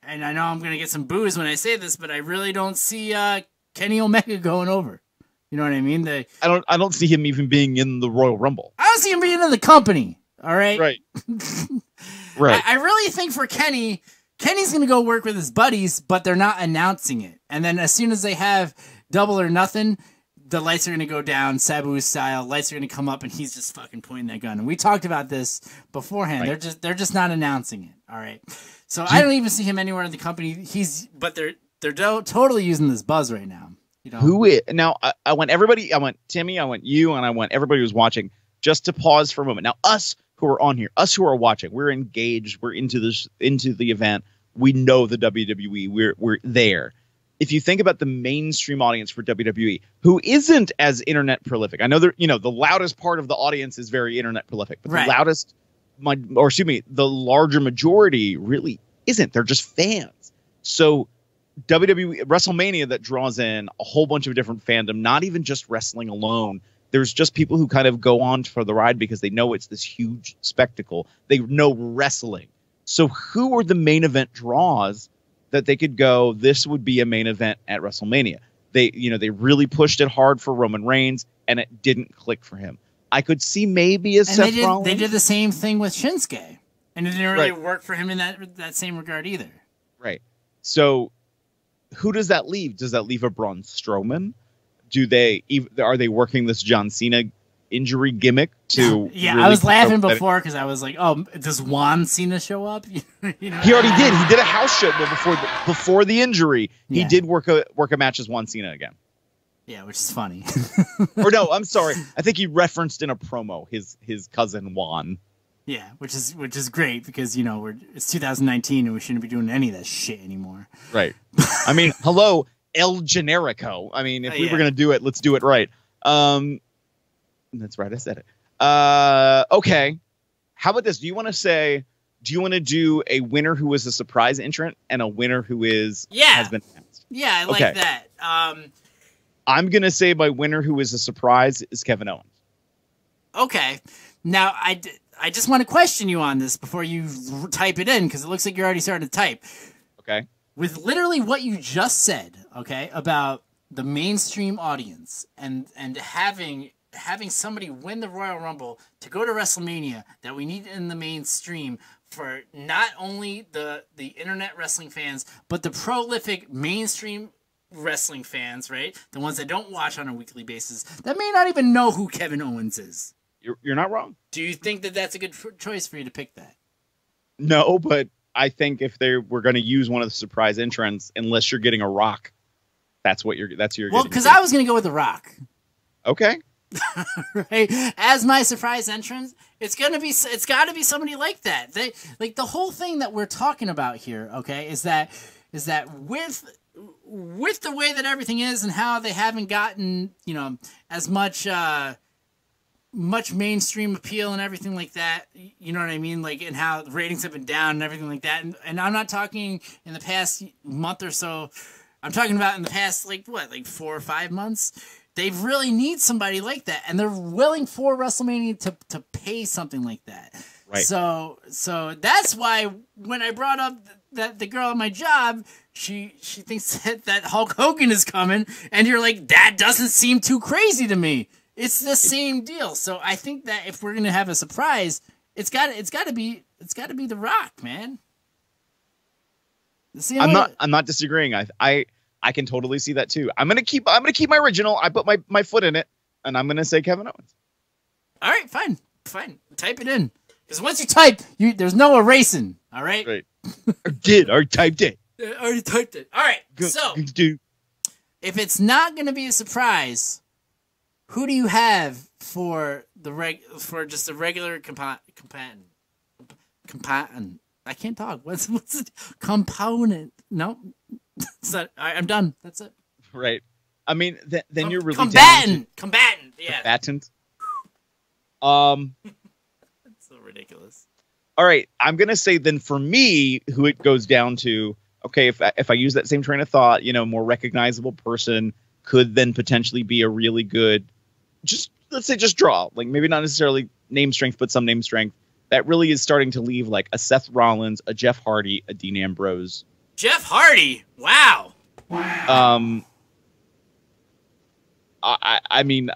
[SPEAKER 2] And I know I'm gonna get some boos when I say this, but I really don't see Kenny Omega going over. You know what I mean?
[SPEAKER 3] I don't see him even being in the Royal Rumble.
[SPEAKER 2] I don't see him being in the company. All right.
[SPEAKER 3] Right. Right.
[SPEAKER 2] I really think for Kenny's going to go work with his buddies, but they're not announcing it. And then as soon as they have Double or Nothing, the lights are going to go down, Sabu style. Lights are going to come up, and he's just fucking pointing that gun. And we talked about this beforehand. Right. They're just not announcing it. All right. So I don't even see him anywhere in the company. But they're totally using this buzz right now. You know?
[SPEAKER 3] Who is now? I want everybody. I want Timmy. I want you, and I want everybody who's watching just to pause for a moment. Now, us who are on here, us who are watching, we're engaged. We're into the event. We know the WWE. We're there. If you think about the mainstream audience for WWE, who isn't as internet prolific, I know the loudest part of the audience is very internet prolific, but the larger majority really isn't. They're just fans. So WWE WrestleMania that draws in a whole bunch of different fandom, not even just wrestling alone. There's just people who kind of go on for the ride because they know it's this huge spectacle. They know wrestling. So who are the main event draws that they could go, this would be a main event at WrestleMania? They really pushed it hard for Roman Reigns and it didn't click for him. I could see maybe Seth Rollins.
[SPEAKER 2] They did the same thing with Shinsuke, and it didn't really work for him in that same regard either.
[SPEAKER 3] Right. So who does that leave? Does that leave a Braun Strowman? Are they working this John Cena injury gimmick to?
[SPEAKER 2] Yeah, really I was laughing before because I was like, "Oh, does Juan Cena show up?"
[SPEAKER 3] You know? He already did. He did a house show before the injury. He did work a match as Juan Cena again.
[SPEAKER 2] Yeah, which is funny.
[SPEAKER 3] Or no, I'm sorry. I think he referenced in a promo his cousin Juan.
[SPEAKER 2] Yeah, which is great because it's 2019 and we shouldn't be doing any of that shit anymore.
[SPEAKER 3] Right. I mean, hello, El Generico. I mean, if we were gonna do it, let's do it right. That's right. I said it. Okay. How about this? Do you want to do a winner who is a surprise entrant and a winner who has been announced?
[SPEAKER 2] Yeah, I like that.
[SPEAKER 3] I'm gonna say my winner who is a surprise is Kevin Owens.
[SPEAKER 2] Okay. Now I just want to question you on this before you type it in because it looks like you're already starting to type.
[SPEAKER 3] Okay.
[SPEAKER 2] With literally what you just said, okay, about the mainstream audience and having somebody win the Royal Rumble to go to WrestleMania that we need in the mainstream for not only the internet wrestling fans, but the prolific mainstream wrestling fans, right? The ones that don't watch on a weekly basis, that may not even know who Kevin Owens is.
[SPEAKER 3] You're not wrong.
[SPEAKER 2] Do you think that that's a good choice for you to pick that?
[SPEAKER 3] No, but I think if we're going to use one of the surprise entrants, unless you're getting a Rock, that's who you're
[SPEAKER 2] well, because I was going to go with the Rock.
[SPEAKER 3] Okay.
[SPEAKER 2] right? As my surprise entrance, it's got to be somebody like that. They like the whole thing that we're talking about here, okay, is that with the way that everything is and how they haven't gotten, as much mainstream appeal and everything like that, you know what I mean? Like, and how the ratings have been down and everything like that. And I'm not talking in the past month or so. I'm talking about in the past, like 4 or 5 months. They really need somebody like that, and they're willing for WrestleMania to pay something like that.
[SPEAKER 3] Right.
[SPEAKER 2] So that's why when I brought up that the girl at my job, she thinks that Hulk Hogan is coming, and you're like, that doesn't seem too crazy to me. It's the same deal. So I think that if we're gonna have a surprise, it's got to be The Rock, man.
[SPEAKER 3] I'm not disagreeing. I can totally see that too. I'm gonna keep my original. I put my foot in it, and I'm gonna say Kevin Owens.
[SPEAKER 2] All right, fine. Type it in, because once you type, there's no erasing. All right.
[SPEAKER 3] Right. I typed it.
[SPEAKER 2] I already typed it. All right. So if it's not gonna be a surprise, who do you have for just a regular combatant? I can't talk. What's it? Component? No. I'm done. That's it.
[SPEAKER 3] Right. I mean, then you're really
[SPEAKER 2] combatant. Yeah.
[SPEAKER 3] Combatant.
[SPEAKER 2] That's so ridiculous.
[SPEAKER 3] All right. I'm gonna say then for me, who it goes down to. Okay, if I use that same train of thought, more recognizable person could then potentially be a really good, let's say draw, like maybe not necessarily name strength, but some name strength that really is starting to leave like a Seth Rollins, a Jeff Hardy, a Dean Ambrose.
[SPEAKER 2] Jeff Hardy. Wow.
[SPEAKER 3] I mean,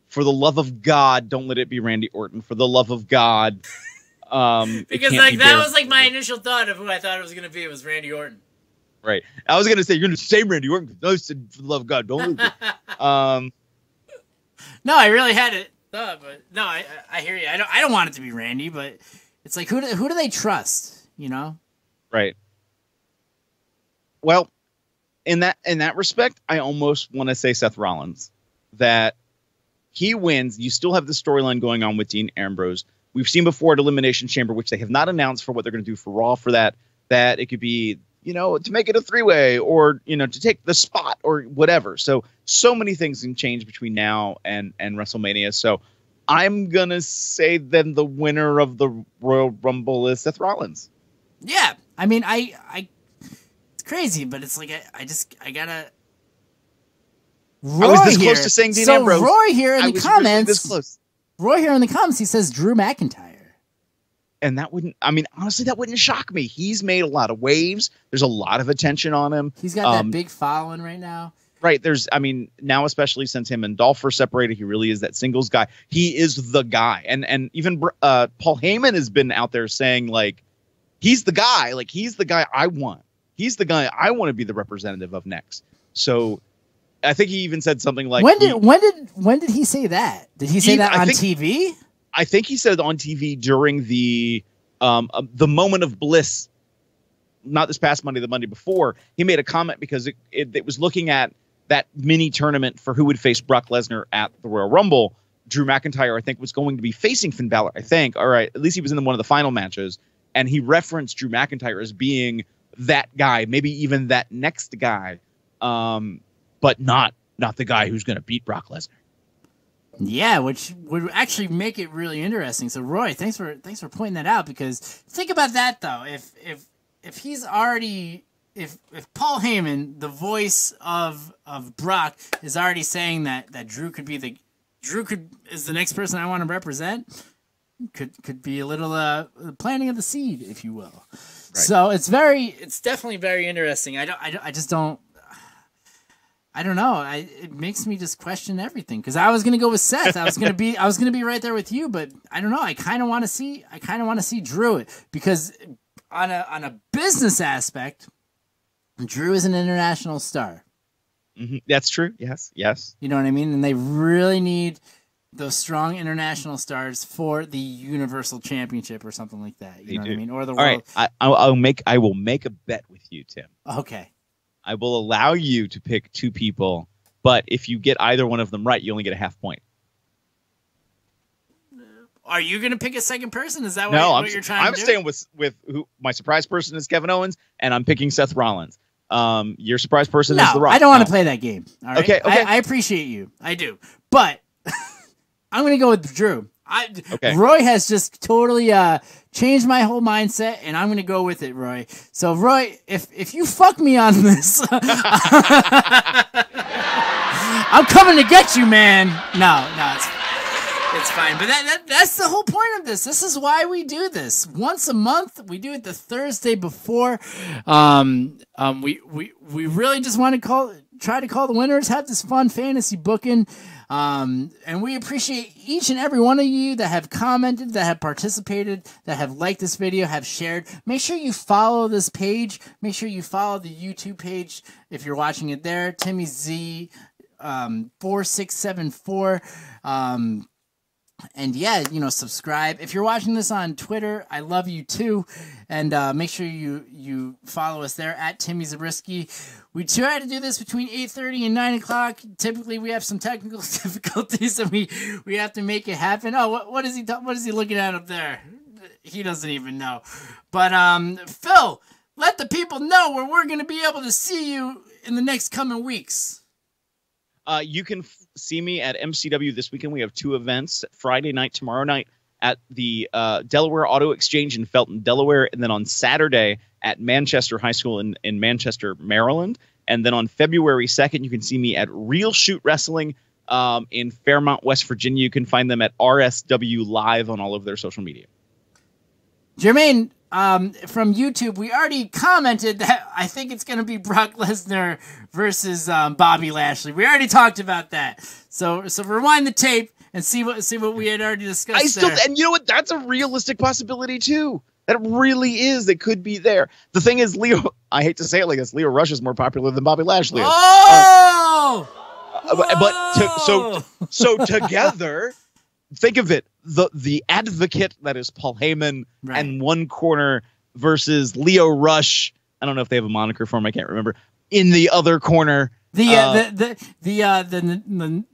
[SPEAKER 3] for the love of God, don't let it be Randy Orton. For the love of God.
[SPEAKER 2] Because that was like my initial thought of who I thought it was going to be. It was Randy Orton.
[SPEAKER 3] Right. I was going to say, you're going to say Randy Orton. No, I said, for the love of God, don't lose it.
[SPEAKER 2] No, I really had it. But no, I hear you. I don't want it to be Randy, but it's like, who do they trust?
[SPEAKER 3] Right. Well, in that respect, I almost want to say Seth Rollins. That he wins. You still have the storyline going on with Dean Ambrose. We've seen before at Elimination Chamber, which they have not announced for what they're going to do for Raw for that it could be, to make it a 3-way or, to take the spot or whatever. So many things can change between now and WrestleMania. So I'm going to say then the winner of the Royal Rumble is Seth Rollins.
[SPEAKER 2] Yeah. I mean, it's crazy, but it's like, I gotta. Roy
[SPEAKER 3] I was this
[SPEAKER 2] here.
[SPEAKER 3] close to saying Dean Ambrose.
[SPEAKER 2] Roy here in the comments.
[SPEAKER 3] This close.
[SPEAKER 2] Roy here in the comments, he says Drew McIntyre.
[SPEAKER 3] And honestly, that wouldn't shock me. He's made a lot of waves. There's a lot of attention on him.
[SPEAKER 2] He's got that big following right now.
[SPEAKER 3] Right. Now, especially since him and Dolph are separated, he really is that singles guy. He is the guy. And even Paul Heyman has been out there saying, like, he's the guy. Like, he's the guy I want. He's the guy I want to be the representative of next. So I think he even said something like,
[SPEAKER 2] when did he say that? Did he say that on TV?
[SPEAKER 3] I think he said it on TV during the moment of bliss, not this past Monday, the Monday before. He made a comment because it was looking at that mini tournament for who would face Brock Lesnar at the Royal Rumble. Drew McIntyre, I think, was going to be facing Finn Balor. I think. All right, at least he was in one of the final matches, and he referenced Drew McIntyre as being that guy, maybe even that next guy, but not the guy who's going to beat Brock Lesnar.
[SPEAKER 2] Yeah, which would actually make it really interesting. So, Roy, thanks for pointing that out, because think about that though. If he's already if Paul Heyman, the voice of Brock, is already saying that Drew is the next person I want to represent, could be a little planting of the seed, if you will. Right. So it's definitely very interesting. I don't know. It makes me just question everything, because I was gonna go with Seth. I was gonna be right there with you, but I don't know. I kind of want to see Drew, because on a business aspect, Drew is an international star.
[SPEAKER 3] Mm-hmm. That's true. Yes.
[SPEAKER 2] You know what I mean? And they really need those strong international stars for the Universal Championship or something like that. You know what I mean? Or the world.
[SPEAKER 3] All right. I will make a bet with you, Tim.
[SPEAKER 2] Okay.
[SPEAKER 3] I will allow you to pick two people But if you get either one of them right, you only get a half point.
[SPEAKER 2] Are you going to pick a second person? Is that
[SPEAKER 3] what
[SPEAKER 2] you're trying to do?
[SPEAKER 3] I'm staying with who my surprise person is Kevin Owens, and I'm picking Seth Rollins. Your surprise person is The Rock.
[SPEAKER 2] I don't want to play that game. All right?
[SPEAKER 3] Okay.
[SPEAKER 2] I appreciate you. I do. But I'm going to go with Drew. Roy has just totally changed my whole mindset, and I'm going to go with it, Roy. So, Roy, if you fuck me on this, I'm coming to get you, man. No, it's fine. But that's the whole point of this. This is why we do this. Once a month, we do it the Thursday before. We really just want to try to call the winners, have this fun fantasy booking. And we appreciate each and every one of you that have commented, that have participated, that have liked this video, have shared. Make sure you follow this page. Make sure you follow the YouTube page if you're watching it there. Timmy Z 4674. And yeah, subscribe. If you're watching this on Twitter, I love you too. And make sure you follow us there at Timmy Zabriskie. We try to do this between 8:30 and 9 o'clock. Typically, we have some technical difficulties, and we have to make it happen. Oh, what is he looking at up there? He doesn't even know. But Phil, let the people know where we're going to be able to see you in the next coming weeks.
[SPEAKER 3] You can see me at MCW this weekend. We have 2 events, Friday night, tomorrow night at the Delaware Auto Exchange in Felton, Delaware, and then on Saturday at Manchester High School in Manchester, Maryland. And then on February 2nd, you can see me at Real Shoot Wrestling in Fairmont, West Virginia. You can find them at RSW Live on all of their social media.
[SPEAKER 2] Jermaine, from YouTube, we already commented that I think it's going to be Brock Lesnar versus Bobby Lashley. We already talked about that. So rewind the tape and see what we had already discussed.
[SPEAKER 3] And you know what? That's a realistic possibility too. That really is. It could be there. The thing is, Leo. I hate to say it like this. Leo Rush is more popular than Bobby Lashley is.
[SPEAKER 2] Oh!
[SPEAKER 3] So together. Think of it, the advocate that is Paul Heyman and one corner versus Leo Rush. I don't know if they have a moniker for him. I can't remember. In the other corner, the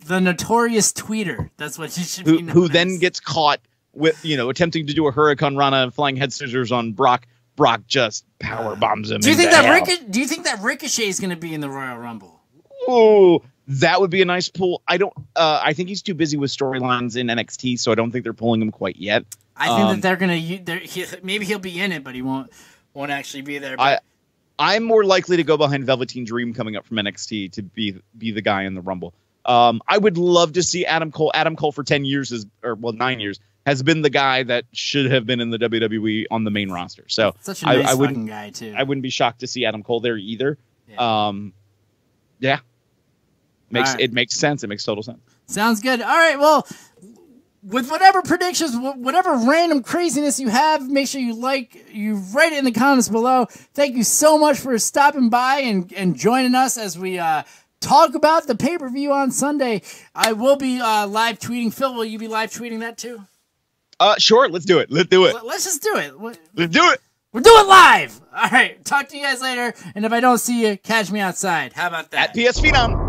[SPEAKER 2] notorious tweeter. That's what he should be known
[SPEAKER 3] who then gets caught with attempting to do a Hurricane Rana and flying head scissors on Brock. Brock just power bombs him.
[SPEAKER 2] Do you think that Ricochet is going to be in the Royal Rumble?
[SPEAKER 3] Oh. That would be a nice pull. I think he's too busy with storylines in NXT, so I don't think they're pulling him quite yet.
[SPEAKER 2] I think that they're gonna. Maybe he'll be in it, but he won't actually be there. But
[SPEAKER 3] I'm more likely to go behind Velveteen Dream coming up from NXT to be the guy in the Rumble. I would love to see Adam Cole. Adam Cole for 9 years has been the guy that should have been in the WWE on the main roster. So
[SPEAKER 2] such a nice fucking guy too.
[SPEAKER 3] I wouldn't be shocked to see Adam Cole there either.
[SPEAKER 2] Yeah.
[SPEAKER 3] It makes sense. It makes total sense.
[SPEAKER 2] Sounds good. All right. Well, with whatever predictions, whatever random craziness you have, make sure you write it in the comments below. Thank you so much for stopping by and joining us as we talk about the pay-per-view on Sunday. I will be live tweeting. Phil, will you be live tweeting that too?
[SPEAKER 3] Sure. Let's do it. Let's do it.
[SPEAKER 2] Let's just do it.
[SPEAKER 3] Let's do it.
[SPEAKER 2] We're doing live. All right. Talk to you guys later. And if I don't see you, catch me outside. How about that?
[SPEAKER 3] At PS Phenom.